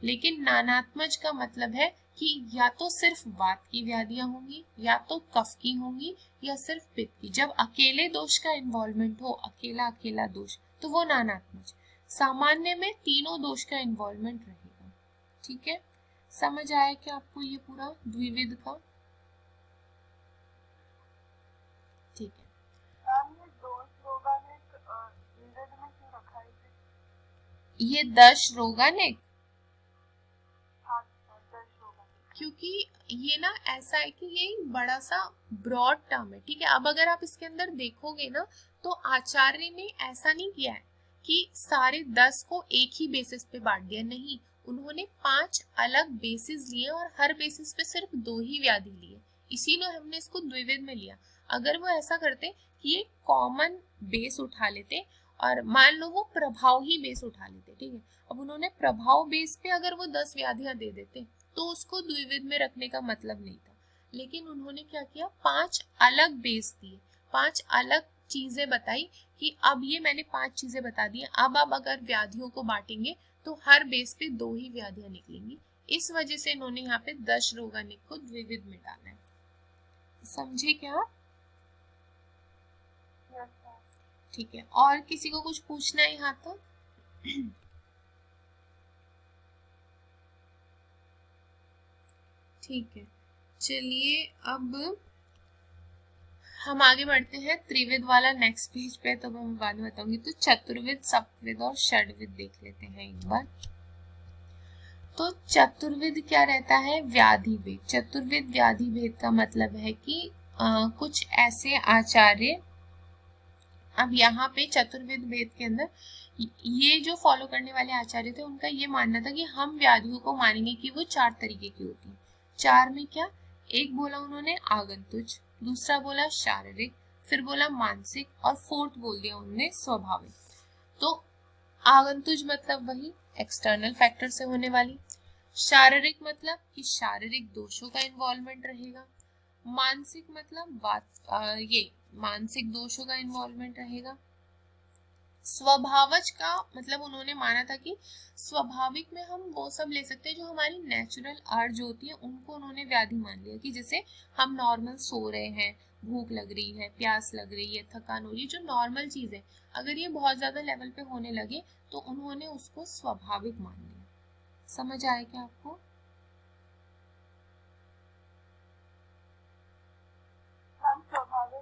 [SPEAKER 1] लेकिन नानात्मज का मतलब है कि या तो सिर्फ वात की व्याधियां होंगी, या तो कफ की होंगी, या सिर्फ पित्त की। जब अकेले दोष का इन्वॉल्वमेंट हो, अकेला अकेला दोष, तो वो नानात्मज। सामान्य में तीनों दोष का इन्वॉल्वमेंट रहेगा, ठीक है। समझ आया क्या आपको ये पूरा द्विविध का? ठीक है। ये दश रोगानिक, क्योंकि ये ना ऐसा है कि ये बड़ा सा ब्रॉड टर्म है, ठीक है। अब अगर आप इसके अंदर देखोगे ना तो आचार्य ने ऐसा नहीं किया है कि सारे 10 को एक ही बेसिस पे बांट दिया, नहीं, उन्होंने 5 अलग बेसिस लिए और हर बेसिस पे सिर्फ 2 ही व्याधि लिए, इसीलिए हमने इसको द्विविध में लिया। अगर वो ऐसा करते कि ये कॉमन बेस उठा लेते और मान लो वो प्रभाव ही बेस उठा लेते, ठीक है, अब उन्होंने प्रभाव बेस पे अगर वो 10 व्याधियां दे देते तो उसको द्विविध में रखने का मतलब नहीं था। लेकिन उन्होंने क्या किया, 5 अलग बेस दिए, 5 अलग चीजें बताई कि अब ये मैंने 5 चीजें बता दी, अब अगर व्याधियों को बांटेंगे तो हर बेस पे 2 ही व्याधियां निकलेंगी। इस वजह से इन्होंने यहाँ पे 10 रोगानिक को द्विविध में डाला है। समझे क्या? ठीक है, और किसी को कुछ पूछना है यहाँ तक? ठीक है, चलिए अब हम आगे बढ़ते हैं त्रिविध वाला नेक्स्ट पेज पे, तो मैं बाद में बताऊंगी। तो चतुर्विध, सप्तविध और षड्विध देख लेते हैं एक बार। तो चतुर्विध क्या रहता है? व्याधि भेद। चतुर्विध व्याधि भेद का मतलब है कि कुछ ऐसे आचार्य, अब यहाँ पे चतुर्विध भेद के अंदर ये जो फॉलो करने वाले आचार्य थे उनका ये मानना था कि हम व्याधियों को मानेंगे कि वो 4 तरीके की होती है। 4 में क्या? एक बोला उन्होंने आगंतुज, दूसरा बोला शारीरिक, फिर बोला मानसिक, और फोर्थ बोल दिया उन्होंने स्वाभाविक। तो आगंतुज मतलब वही एक्सटर्नल फैक्टर से होने वाली, शारीरिक मतलब कि शारीरिक दोषों का इन्वॉल्वमेंट रहेगा, मानसिक मतलब ये मानसिक दोषों का इन्वॉल्वमेंट रहेगा, स्वभावज का मतलब उन्होंने माना था कि स्वाभाविक में हम वो सब ले सकते हैं जो हमारी नेचुरल अर्ज होती है, उनको उन्होंने व्याधि मान लिया। कि जैसे हम नॉर्मल सो रहे हैं, भूख लग रही है, प्यास लग रही है, थकान हो रही है, जो नॉर्मल चीज है, अगर ये बहुत ज्यादा लेवल पे होने लगे तो उन्होंने उसको स्वाभाविक मान लिया। समझ आया क्या आपको?
[SPEAKER 2] हम स्वाभाविक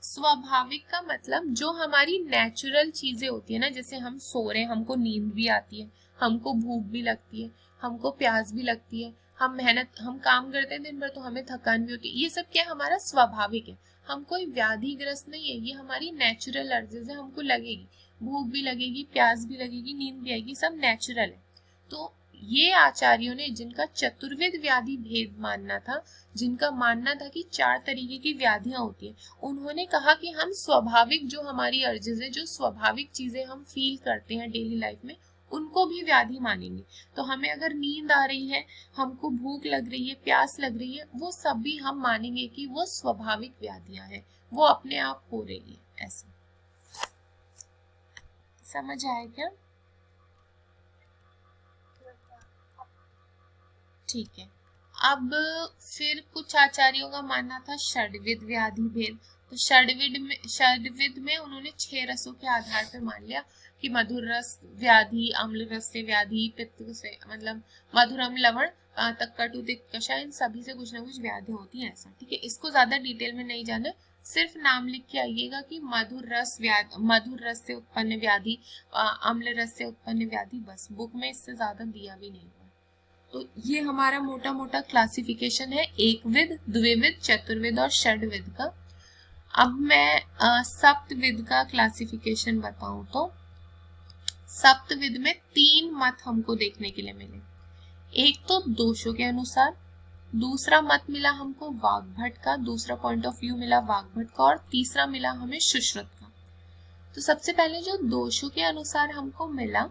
[SPEAKER 1] स्वाभाविक का मतलब जो हमारी नेचुरल चीजें होती है ना, जैसे हम सो रहे हैं, हमको नींद भी आती है, हमको भूख भी लगती है, हमको प्यास भी लगती है, हम काम करते हैं दिन भर तो हमें थकान भी होती है, ये सब क्या हमारा स्वाभाविक है। हम कोई व्याधिग्रस्त नहीं है, ये हमारी नेचुरल अर्जेज है, हमको लगेगी, भूख भी लगेगी, प्यास भी लगेगी, नींद भी आएगी, सब नेचुरल है। तो ये आचार्यों ने, जिनका चतुर्विध व्याधि भेद मानना था, जिनका मानना था कि 4 तरीके की व्याधियां होती है, उन्होंने कहा कि हम स्वाभाविक जो हमारी अर्जेज है, जो स्वाभाविक चीजें हम फील करते हैं डेली लाइफ में, उनको भी व्याधि मानेंगे। तो हमें अगर नींद आ रही है, हमको भूख लग रही है, प्यास लग रही है, वो सब भी हम मानेंगे कि वो स्वाभाविक व्याधियां हैं, वो अपने आप हो रही है। ऐसे समझ आया क्या? ठीक है। अब फिर कुछ आचार्यों का मानना था षड्विध व्याधि भेद। तो षड्विध में उन्होंने 6 रसों के आधार पर मान लिया कि मधुर रस व्याधि, अम्ल रस से व्याधि, पित्त से मतलब मधुर अम्ल लवण तक कटु तिक्त कषाय, इन सभी से कुछ ना कुछ व्याधि होती है। ऐसा ठीक है, इसको ज्यादा डिटेल में नहीं जाना, सिर्फ नाम लिख के आइएगा कि मधुर रस से उत्पन्न व्याधि, अम्ल रस से उत्पन्न व्याधि, बस। बुक में इससे ज्यादा दिया भी नहीं हुआ। तो ये हमारा मोटा मोटा क्लासिफिकेशन है एकविध, द्विविध, चतुर्विध और षड्विध का। अब मैं सप्तविध का क्लासिफिकेशन बताऊं तो सप्तविध में 3 मत हमको देखने के लिए मिले। एक तो दोषों के अनुसार, दूसरा मत मिला हमको वाग्भट का, दूसरा पॉइंट ऑफ व्यू मिला वाग्भट का, और तीसरा मिला हमें सुश्रुत का। तो सबसे पहले जो दोषों के अनुसार हमको मिला,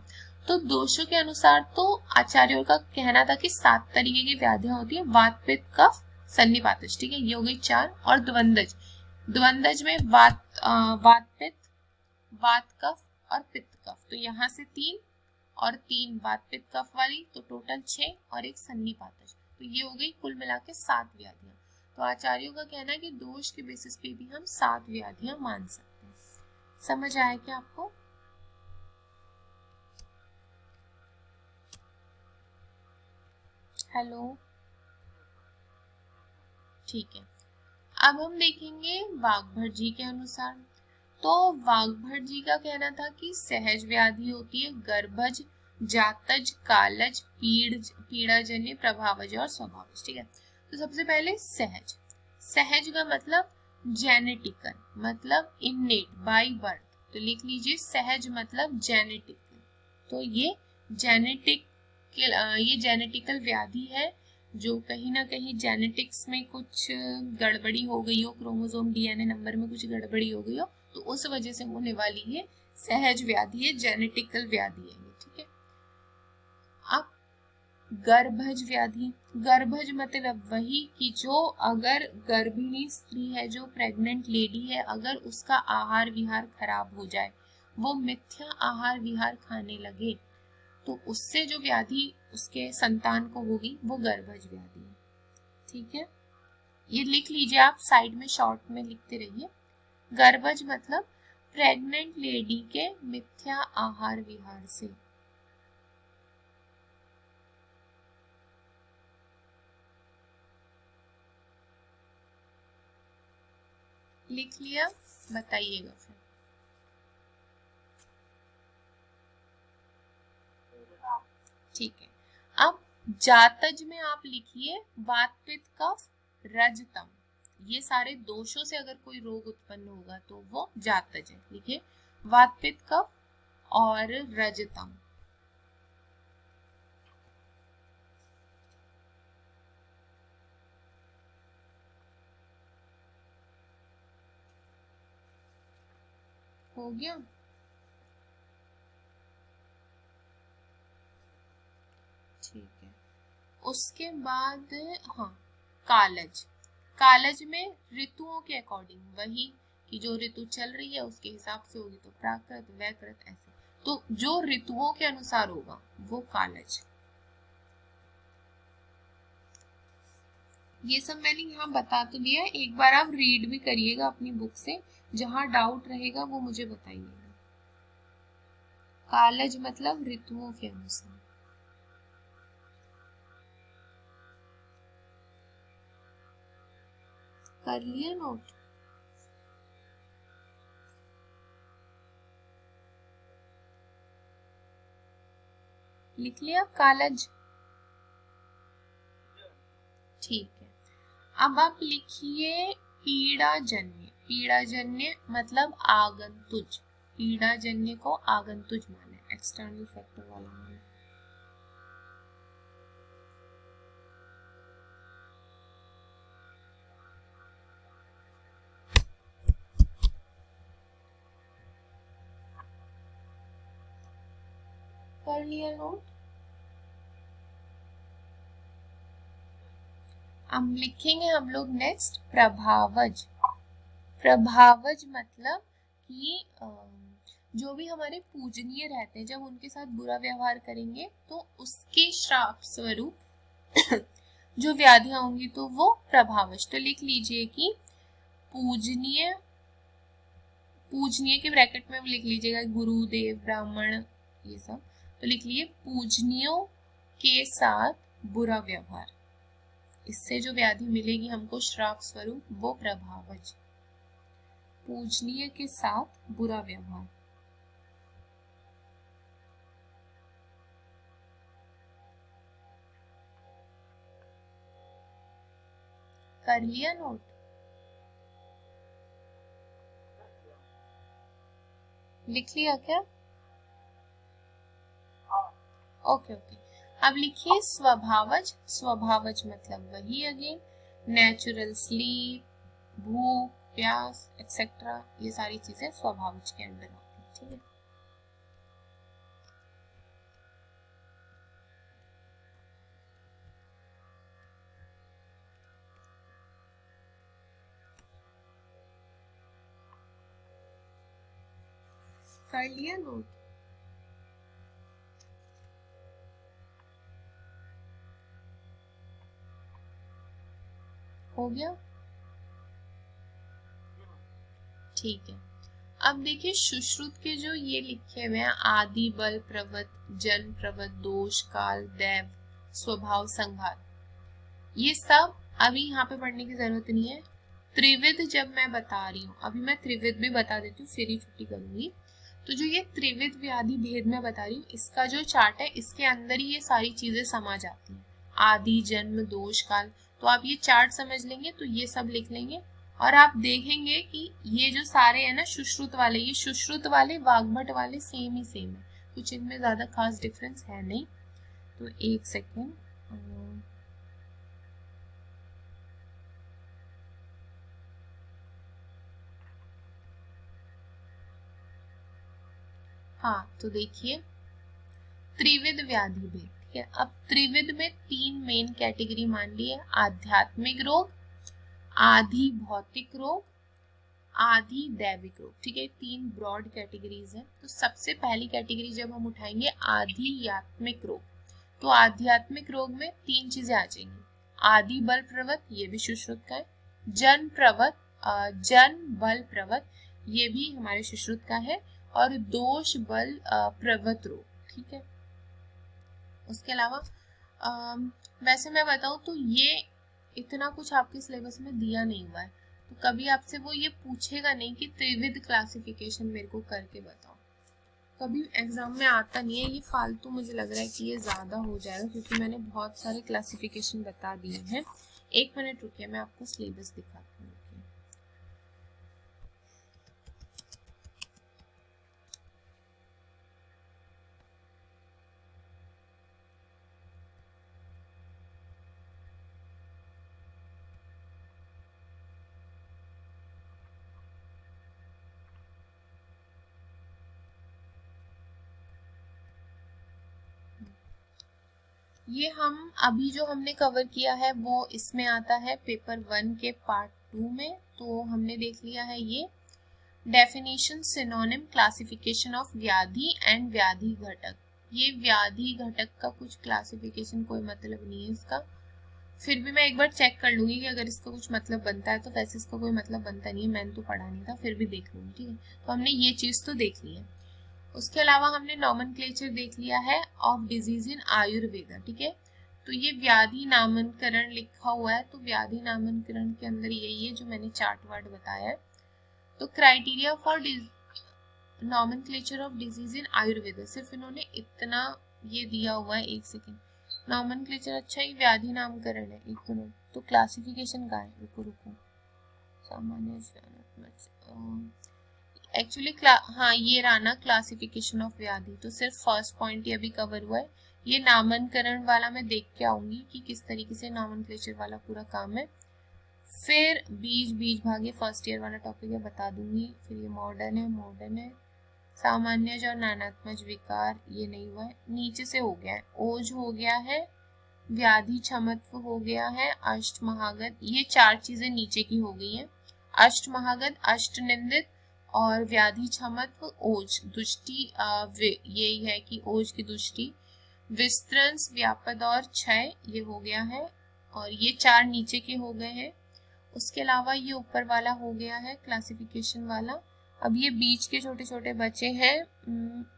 [SPEAKER 1] तो दोषों के अनुसार तो आचार्यों का कहना था कि 7 तरीके की व्याधियां होती है, वात, पित्त, कफ, सन्निपातज। ठीक है, ये हो गई 4। और द्वंद्वज में वात पित्त, वात कफ और पित्त कफ। तो यहाँ से 3 और 3 वात पित्त कफ वाली, तो टोटल 6 और एक सन्निपातज। तो ये हो गई कुल मिला के 7 व्याधियां। तो आचार्यों का कहना है कि दोष के बेसिस पे भी हम 7 व्याधियां मान सकते हैं। समझ आया क्या आपको? हेलो, ठीक है। अब हम देखेंगे वाग्भट जी के अनुसार। तो वाग्भट जी का कहना था कि सहज व्याधि होती है गर्भज, जातज, कालज, पीड़ाजन्य, प्रभावज और स्वभावज। ठीक है, तो सबसे पहले सहज। सहज का मतलब जेनेटिकल, मतलब इननेट, बाय बर्थ। तो लिख लीजिए सहज मतलब जेनेटिकल। तो ये जेनेटिकल व्याधि है, जो कहीं ना कहीं जेनेटिक्स में कुछ गड़बड़ी हो गई हो, क्रोमोसोम डीएनए नंबर में कुछ गड़बड़ी हो गई हो, तो उस वजह से होने वाली ये सहज व्याधि है, जेनेटिकल व्याधि है ये। ठीक है। अब गर्भज व्याधि, गर्भज मतलब वही कि जो अगर गर्भिणी स्त्री है, जो प्रेग्नेंट लेडी है, अगर उसका आहार विहार खराब हो जाए, वो मिथ्या आहार विहार खाने लगे, तो उससे जो व्याधि उसके संतान को होगी वो गर्भज व्याधि है। ठीक है, ये लिख लीजिए आप, साइड में शॉर्ट में लिखते रहिए। गर्भज मतलब प्रेग्नेंट लेडी के मिथ्या आहार विहार से। लिख लिया, बताइएगा फिर। ठीक है, अब जातज में आप लिखिए वात, पित्त, कफ, रजतम। ये सारे दोषों से अगर कोई रोग उत्पन्न होगा तो वो जातज है। लिखिए वात, पित्त, कफ और रजतम। हो गया? ठीक है, उसके बाद हाँ, कालज। कालज में ऋतुओं के अकॉर्डिंग, वही कि जो ऋतु चल रही है उसके हिसाब से होगी, तो प्राकृत, वैकृत, ऐसे। तो जो ऋतुओं के अनुसार होगा वो कालज। ये सब मैंने यहाँ बता तो दिया, एक बार आप रीड भी करिएगा अपनी बुक से, जहां डाउट रहेगा वो मुझे बताइएगा। कालज मतलब ऋतुओं के अनुसार। कर लिया नोट? लिख लिया कालज? ठीक है। अब आप लिखिए पीड़ाजन्य। पीड़ाजन्य मतलब आगंतुज। पीड़ाजन्य को आगंतुज माने, एक्सटर्नल फैक्टर वाला माने। कर लिया नोट? अब लिखेंगे हम लोग नेक्स्ट प्रभावज। प्रभावज मतलब कि जो भी हमारे पूजनीय रहते हैं, जब उनके साथ बुरा व्यवहार करेंगे तो उसके श्राप स्वरूप जो व्याधियां होंगी तो वो प्रभावज। तो लिख लीजिए कि पूजनीय, पूजनीय के ब्रैकेट में लिख लीजिएगा गुरुदेव, ब्राह्मण, ये सब। तो लिख लिए पूजनियों के साथ बुरा व्यवहार, इससे जो व्याधि मिलेगी हमको श्राप स्वरूप वो प्रभावज। पूजनीय के साथ बुरा व्यवहार। कर लिया नोट? लिख लिया क्या? Okay okay. अब लिखिए स्वभावज। स्वभावज मतलब वही अगेन नेचुरल स्लीप, भूख, प्यास एक्सेट्रा, ये सारी चीजें स्वभावज के अंदर आती है। ठीक है, कर लिया नोट? हो गया? ठीक है। अब देखिए सुश्रुत के जो ये लिखे हुए हैं आदि, बल, प्रवत, जन, प्रवत, दोष, काल, दैव, स्वभाव, संघात, ये सब अभी यहाँ पे पढ़ने की जरूरत नहीं है। त्रिविध जब मैं बता रही हूँ, अभी मैं त्रिविध भी बता देती हूँ, फिर ही छुट्टी करूंगी। तो जो ये त्रिविध व्याधि भेद में बता रही हूँ, इसका जो चार्ट है इसके अंदर ही ये सारी चीजें समा जाती हैं, आदि, जन्म, दोष, काल। तो आप ये चार्ट समझ लेंगे तो ये सब लिख लेंगे, और आप देखेंगे कि ये जो सारे है ना सुश्रुत वाले, ये सुश्रुत वाले वाग्भट वाले सेम ही सेम है, कुछ इनमें ज्यादा खास डिफरेंस है नहीं। तो एक सेकेंड, हाँ तो देखिए त्रिविध व्याधि भेद। ठीक है, अब त्रिविध में तीन मेन कैटेगरी मान ली है, आध्यात्मिक रोग, आधि भौतिक रोग, आधि दैविक रोग। ठीक है, तीन ब्रॉड कैटेगरीज हैं। तो सबसे पहली कैटेगरी जब हम उठाएंगे आध्यात्मिक रोग, तो आध्यात्मिक रोग में तीन चीजें आ जाएंगी, आदि बल प्रवत, ये भी सुश्रुत का है, जन प्रवत, जन बल प्रवत, ये भी हमारे सुश्रुत का है, और दोष बल प्रवत रोग। ठीक है, उसके अलावा वैसे मैं बताऊं तो ये इतना कुछ आपके सिलेबस में दिया नहीं हुआ है, तो कभी आपसे वो ये पूछेगा नहीं कि त्रिविध क्लासिफिकेशन मेरे को करके बताओ, कभी एग्जाम में आता नहीं है। ये फालतू मुझे लग रहा है कि ये ज्यादा हो जाएगा, क्योंकि मैंने बहुत सारे क्लासिफिकेशन बता दिए हैं। एक मिनट रुकिए, मैं आपको सिलेबस दिखाती हूँ। ये हम अभी जो हमने कवर किया है वो इसमें आता है पेपर 1 के पार्ट 2 में। तो हमने देख लिया है ये डेफिनेशन, सिनोनिम, क्लासिफिकेशन ऑफ व्याधि एंड व्याधि घटक। ये व्याधि घटक का कुछ क्लासिफिकेशन कोई मतलब नहीं है इसका, फिर भी मैं एक बार चेक कर लूंगी कि अगर इसका कुछ मतलब बनता है तो। वैसे इसका कोई मतलब बनता नहीं है, मैंने तो पढ़ा नहीं था, फिर भी देख लूंगी, ठीक है। तो हमने ये चीज तो देख ली है। उसके अलावा हमने नॉमेनक्लेचर देख लिया है ऑफ डिजीज इन आयुर्वेदा, ठीक है। तो ये व्याधि नामकरण लिखा हुआ है, तो व्याधि नामकरण के अंदर यही है जो मैंने चार्ट वार्ड बताया है। तो criteria for nomenclature of disease in Ayurveda, सिर्फ इन्होंने इतना ये दिया हुआ है। एक सेकेंड, नॉमेनक्लेचर, अच्छा ये व्याधि नामकरण है, एक मिनट, तो क्लासिफिकेशन का है, रुको रुको, सामान्य एक्चुअली हाँ ये रहा ना क्लासिफिकेशन ऑफ व्याधि, तो सिर्फ फर्स्ट पॉइंट ये अभी कवर हुआ है। ये नामकरण वाला मैं देख के आऊंगी कि किस तरीके से नॉमेनक्लेचर वाला पूरा काम है। फिर बीज भाग, ये फर्स्ट ईयर वाला टॉपिक है, बता दूंगी। फिर ये मॉडर्न है, सामान्य और नानात्मक विकार, ये नहीं हुआ है, नीचे से हो गया है, ओज हो गया है, व्याधि क्षमत्व हो गया है, अष्ट महागत, ये चार चीजें नीचे की हो गई हैं। अष्ट महागत, अष्ट निंदित और व्याधि क्षमत्व, ओज, दुष्टि, यही है कि ओज की दुष्टि, विस्तृंस, व्यापद और क्षय, ये हो गया है, और ये चार नीचे के हो गए हैं। उसके अलावा ये ऊपर वाला हो गया है क्लासिफिकेशन वाला। अब ये बीज के छोटे छोटे बचे हैं,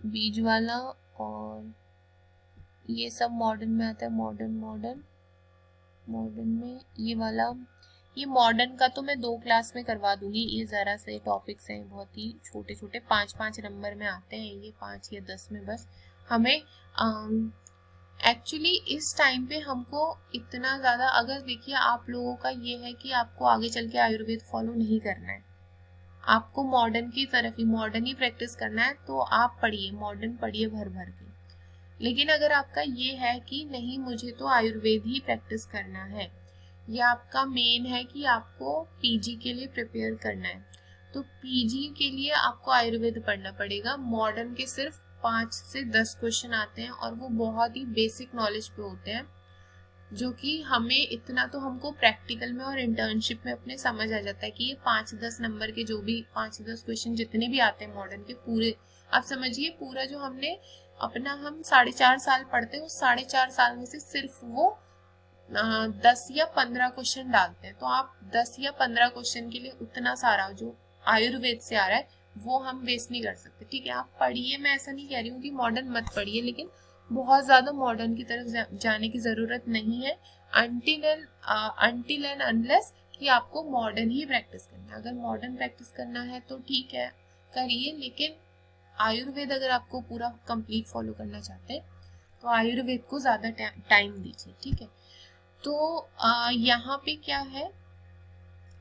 [SPEAKER 1] बीज वाला, और ये सब मॉडर्न में आता है, मॉडर्न में ये वाला। ये मॉडर्न का तो मैं 2 क्लास में करवा दूंगी, ये जरा से टॉपिक्स हैं बहुत ही छोटे छोटे, 5-5 नंबर में आते हैं ये, 5 या 10 में बस। हमें एक्चुअली इस टाइम पे हमको इतना ज़्यादा, अगर देखिए आप लोगों का ये है कि आपको आगे चल के आयुर्वेद फॉलो नहीं करना है, आपको मॉडर्न की तरफ ही, मॉडर्न ही प्रैक्टिस करना है, तो आप पढ़िए, मॉडर्न पढ़िए भर भर के। लेकिन अगर आपका ये है कि नहीं मुझे तो आयुर्वेद ही प्रैक्टिस करना है, या आपका मेन है कि आपको पीजी के लिए प्रिपेयर करना है, तो पीजी के लिए आपको आयुर्वेद पढ़ना पड़ेगा। मॉडर्न के सिर्फ 5 से 10 क्वेश्चन आते हैं, और वो बहुत ही बेसिक नॉलेज पे होते हैं, जो कि हमें इतना तो हमको प्रैक्टिकल में और इंटर्नशिप में अपने समझ आ जाता है कि ये 5-10 नंबर के जो भी 5-10 क्वेश्चन जितने भी आते हैं मॉडर्न के, पूरे आप समझिए, पूरा जो हमने अपना हम 4.5 साल पढ़ते हैं, उस 4.5 साल में से सिर्फ वो 10 या 15 क्वेश्चन डालते हैं। तो आप 10 या 15 क्वेश्चन के लिए उतना सारा जो आयुर्वेद से आ रहा है वो हम वेस्ट नहीं कर सकते, ठीक है। आप पढ़िए, मैं ऐसा नहीं कह रही हूँ कि मॉडर्न मत पढ़िए, लेकिन बहुत ज्यादा मॉडर्न की तरफ जाने की जरूरत नहीं है, अनटिल एंड अनलेस कि आपको मॉडर्न ही प्रैक्टिस करना है। अगर मॉडर्न प्रैक्टिस करना है तो ठीक है करिए, लेकिन आयुर्वेद अगर आपको पूरा कंप्लीट फॉलो करना चाहते हैं तो आयुर्वेद को ज्यादा टाइम दीजिए, ठीक है। तो यहाँ पे क्या है,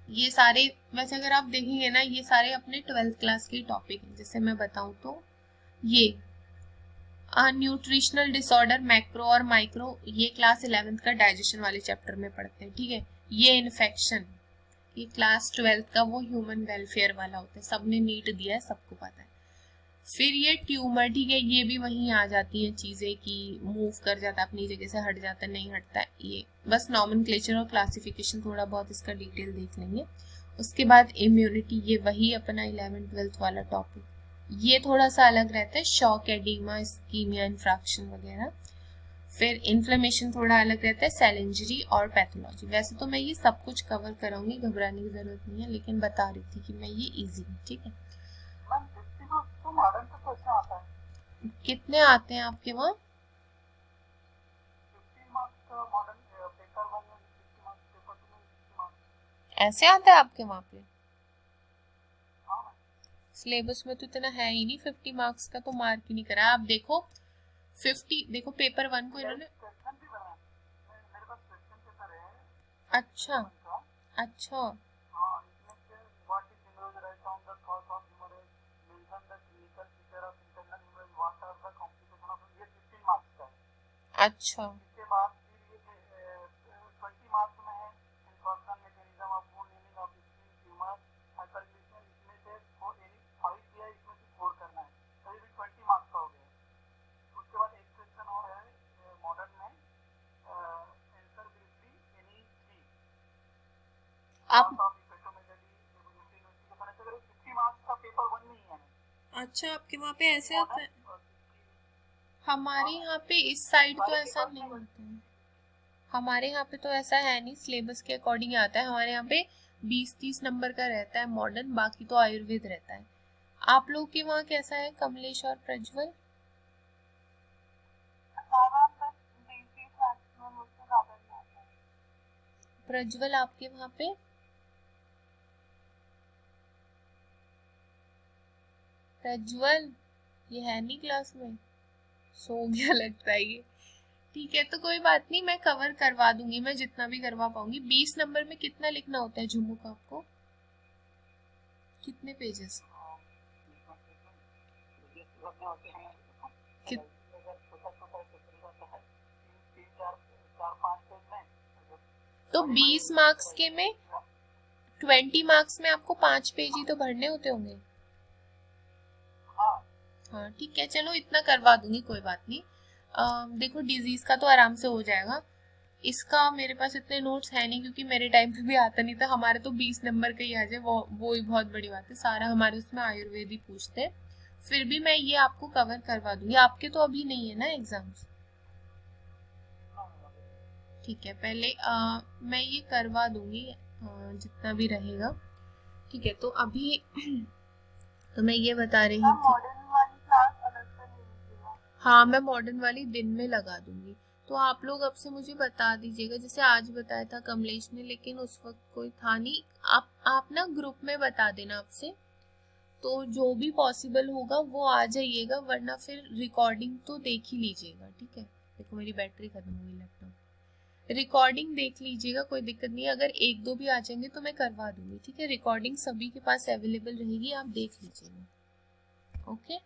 [SPEAKER 1] ये सारे, वैसे अगर आप देखेंगे ना, ये सारे अपने 12th क्लास के टॉपिक हैं। जैसे मैं बताऊं तो ये न्यूट्रिशनल डिसऑर्डर, मैक्रो और माइक्रो, ये क्लास 11th का डाइजेशन वाले चैप्टर में पढ़ते हैं, ठीक है। ये इन्फेक्शन, ये क्लास 12th का वो ह्यूमन वेलफेयर वाला होता है, सबने नीट दिया है, सबको पता है। फिर ये ट्यूमर, ठीक है, ये भी वहीं आ जाती हैं चीज़ें कि मूव कर जाता है, अपनी जगह से हट जाता है, नहीं हटता है, ये बस नॉमेनक्लेचर और क्लासिफिकेशन थोड़ा बहुत इसका डिटेल देख लेंगे। उसके बाद इम्यूनिटी, ये वही अपना 11th-12th वाला टॉपिक, ये थोड़ा सा अलग रहता है, शॉक, एडीमा, इस्कीमिया, इन्फ्रैक्शन वगैरह। फिर इन्फ्लेमेशन थोड़ा अलग रहता है, सेल इंजरी और पैथोलॉजी। वैसे तो मैं ये सब कुछ कवर कराऊंगी, घबराने की जरूरत नहीं है, लेकिन बता रही थी कि मैं ये इजी हूँ, ठीक है।
[SPEAKER 2] मॉडर्न का क्वेश्चन आता है,
[SPEAKER 1] कितने आते हैं आपके वहाँ?
[SPEAKER 2] 50 मार्क्स का मॉडर्न पेपर 1 में, 50 मार्क्स पेपर 2 में, 50 मार्क्स
[SPEAKER 1] ऐसे आता है आपके वहाँ पे?
[SPEAKER 2] हाँ
[SPEAKER 1] सिलेबस में तो इतना है ही नहीं, 50 मार्क्स का तो मार्क ही नहीं करा। आप देखो 50, देखो पेपर 1 को इन्होंने,
[SPEAKER 2] क्वेश्चन भी बना है, मेरे पास क्वेश्चन पेपर है।
[SPEAKER 1] अच्छा अच्छा,
[SPEAKER 2] हाँ, इसमें से what is haemorrhage, write down the cause of haemorrhage, mention the clinical feature of internal haemorrhage, what are the complication of, ये 15 मार्क्स का है।
[SPEAKER 1] अच्छा
[SPEAKER 2] इसके बाद फिर ये 20 मार्क्स में है information mechanism of wound healing of skin, tumour, hyperglycaemia, इसमें से 5 दिया, इसमें से 4 करना है, तो ये भी 20 मार्क्स का हो गया। उसके बाद एक क्वेश्चन और है मॉडर्न में, आंसर ब्रीफली एनी 3
[SPEAKER 1] आप
[SPEAKER 2] 50 मार्क्स का पेपर पेपर 1 में ही है।
[SPEAKER 1] अच्छा, आपके वहाँ पे ऐसे होता है? हमारे यहाँ पे इस साइड तो ऐसा नहीं होता है। हमारे यहाँ पे तो ऐसा है नहीं, सिलेबस के अकॉर्डिंग आता है। हमारे यहाँ पे 20-30 नंबर का रहता है मॉडर्न, बाकी तो आयुर्वेद रहता है। आप लोग के वहाँ कैसा है कमलेश और प्रज्वल? प्रज्वल आपके वहाँ पे? प्रज्वल ये है नहीं क्लास में, सो गया लगता है ये। ठीक है, तो कोई बात नहीं, मैं कवर करवा दूंगी, मैं जितना भी करवा पाऊंगी। 20 नंबर में कितना लिखना होता है झुमुक आपको? कितने पेजेस? तो 20 मार्क्स के में 20 मार्क्स में आपको 5 पेज ही तो भरने होते होंगे। हाँ ठीक है, चलो इतना करवा दूंगी, कोई बात नहीं। देखो डिजीज का तो आराम से हो जाएगा, इसका मेरे पास इतने नोट्स है नहीं, क्योंकि मेरे टाइम पे भी आता नहीं था। हमारे तो 20 नंबर का ही आ जाए वो ही बहुत बड़ी बात है। सारा हमारे उसमें आयुर्वेद ही पूछते हैं। फिर भी मैं ये आपको कवर करवा दूंगी। आपके तो अभी नहीं है ना एग्जाम्स? ठीक है, पहले मैं ये करवा दूंगी जितना भी रहेगा। ठीक है, तो अभी तो मैं ये बता रही थी, हाँ मैं मॉडर्न वाली दिन में लगा दूंगी। तो आप लोग अब से मुझे बता दीजिएगा, जैसे आज बताया था कमलेश ने, लेकिन उस वक्त कोई था नहीं। आप ना ग्रुप में बता देना आपसे, तो जो भी पॉसिबल होगा वो आ जाइएगा, वरना फिर रिकॉर्डिंग तो देख ही लीजिएगा। ठीक है, देखो मेरी बैटरी खत्म हुई लैपटॉप, रिकॉर्डिंग देख लीजिएगा, कोई दिक्कत नहीं। अगर 1-2 भी आ जाएंगे तो मैं करवा दूंगी। ठीक है, रिकॉर्डिंग सभी के पास अवेलेबल रहेगी, आप देख लीजिएगा। ओके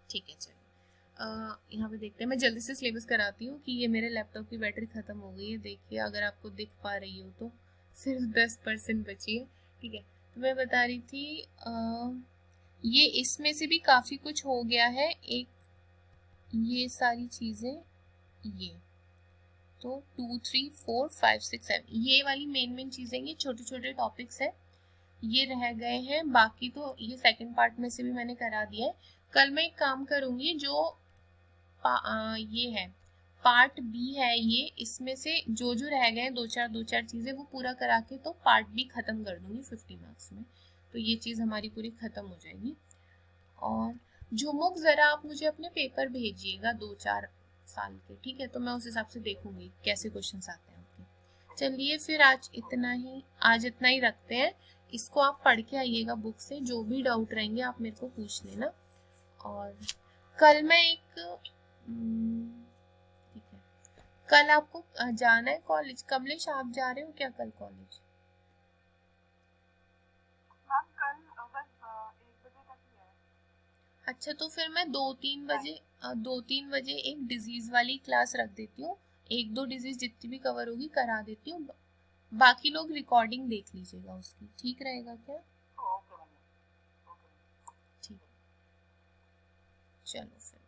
[SPEAKER 1] ठीक है, चलिए यहाँ पे देखते हैं। मैं जल्दी से सिलेबस कराती हूँ कि ये मेरे लैपटॉप की बैटरी खत्म हो गई है। देखिए अगर आपको दिख पा रही हो तो सिर्फ 10% बची है। ठीक है, तो मैं बता रही थी ये इसमें से भी काफ़ी कुछ हो गया है। एक ये सारी चीज़ें, ये तो 2, 3, 4, 5, 6, 7 ये वाली मेन चीज़ें, ये छोटे छोटे टॉपिक्स है, ये रह गए हैं। बाकी तो ये सेकंड पार्ट में से भी मैंने करा दिया है। कल मैं एक काम करूँगी, जो ये है पार्ट बी है, ये इसमें से जो रह गए हैं 2-4 चीज़ें, वो पूरा करा के तो पार्ट बी खत्म कर दूंगी 50 मार्क्स में। तो ये चीज़ हमारी पूरी खत्म हो जाएगी। और झुमुक ज़रा आप मुझे अपने पेपर भेजिएगा 2-4 साल के, ठीक है? तो मैं उस हिसाब से देखूंगी कैसे क्वेश्चंस आते हैं आपके। चलिए फिर आज इतना ही रखते हैं। इसको आप पढ़ के आइएगा बुक से, जो भी डाउट रहेंगे आप मेरे को पूछ लेना। और कल मैं ठीक है, कल आपको जाना है कॉलेज? कमलेश आप जा रहे हो क्या कल कॉलेज? अच्छा, तो फिर मैं 2-3 बजे एक डिजीज वाली क्लास रख देती हूँ। 1-2 डिजीज जितनी भी कवर होगी करा देती हूँ, बाकी लोग रिकॉर्डिंग देख लीजिएगा उसकी। ठीक रहेगा क्या? ठीक, चलो फिर।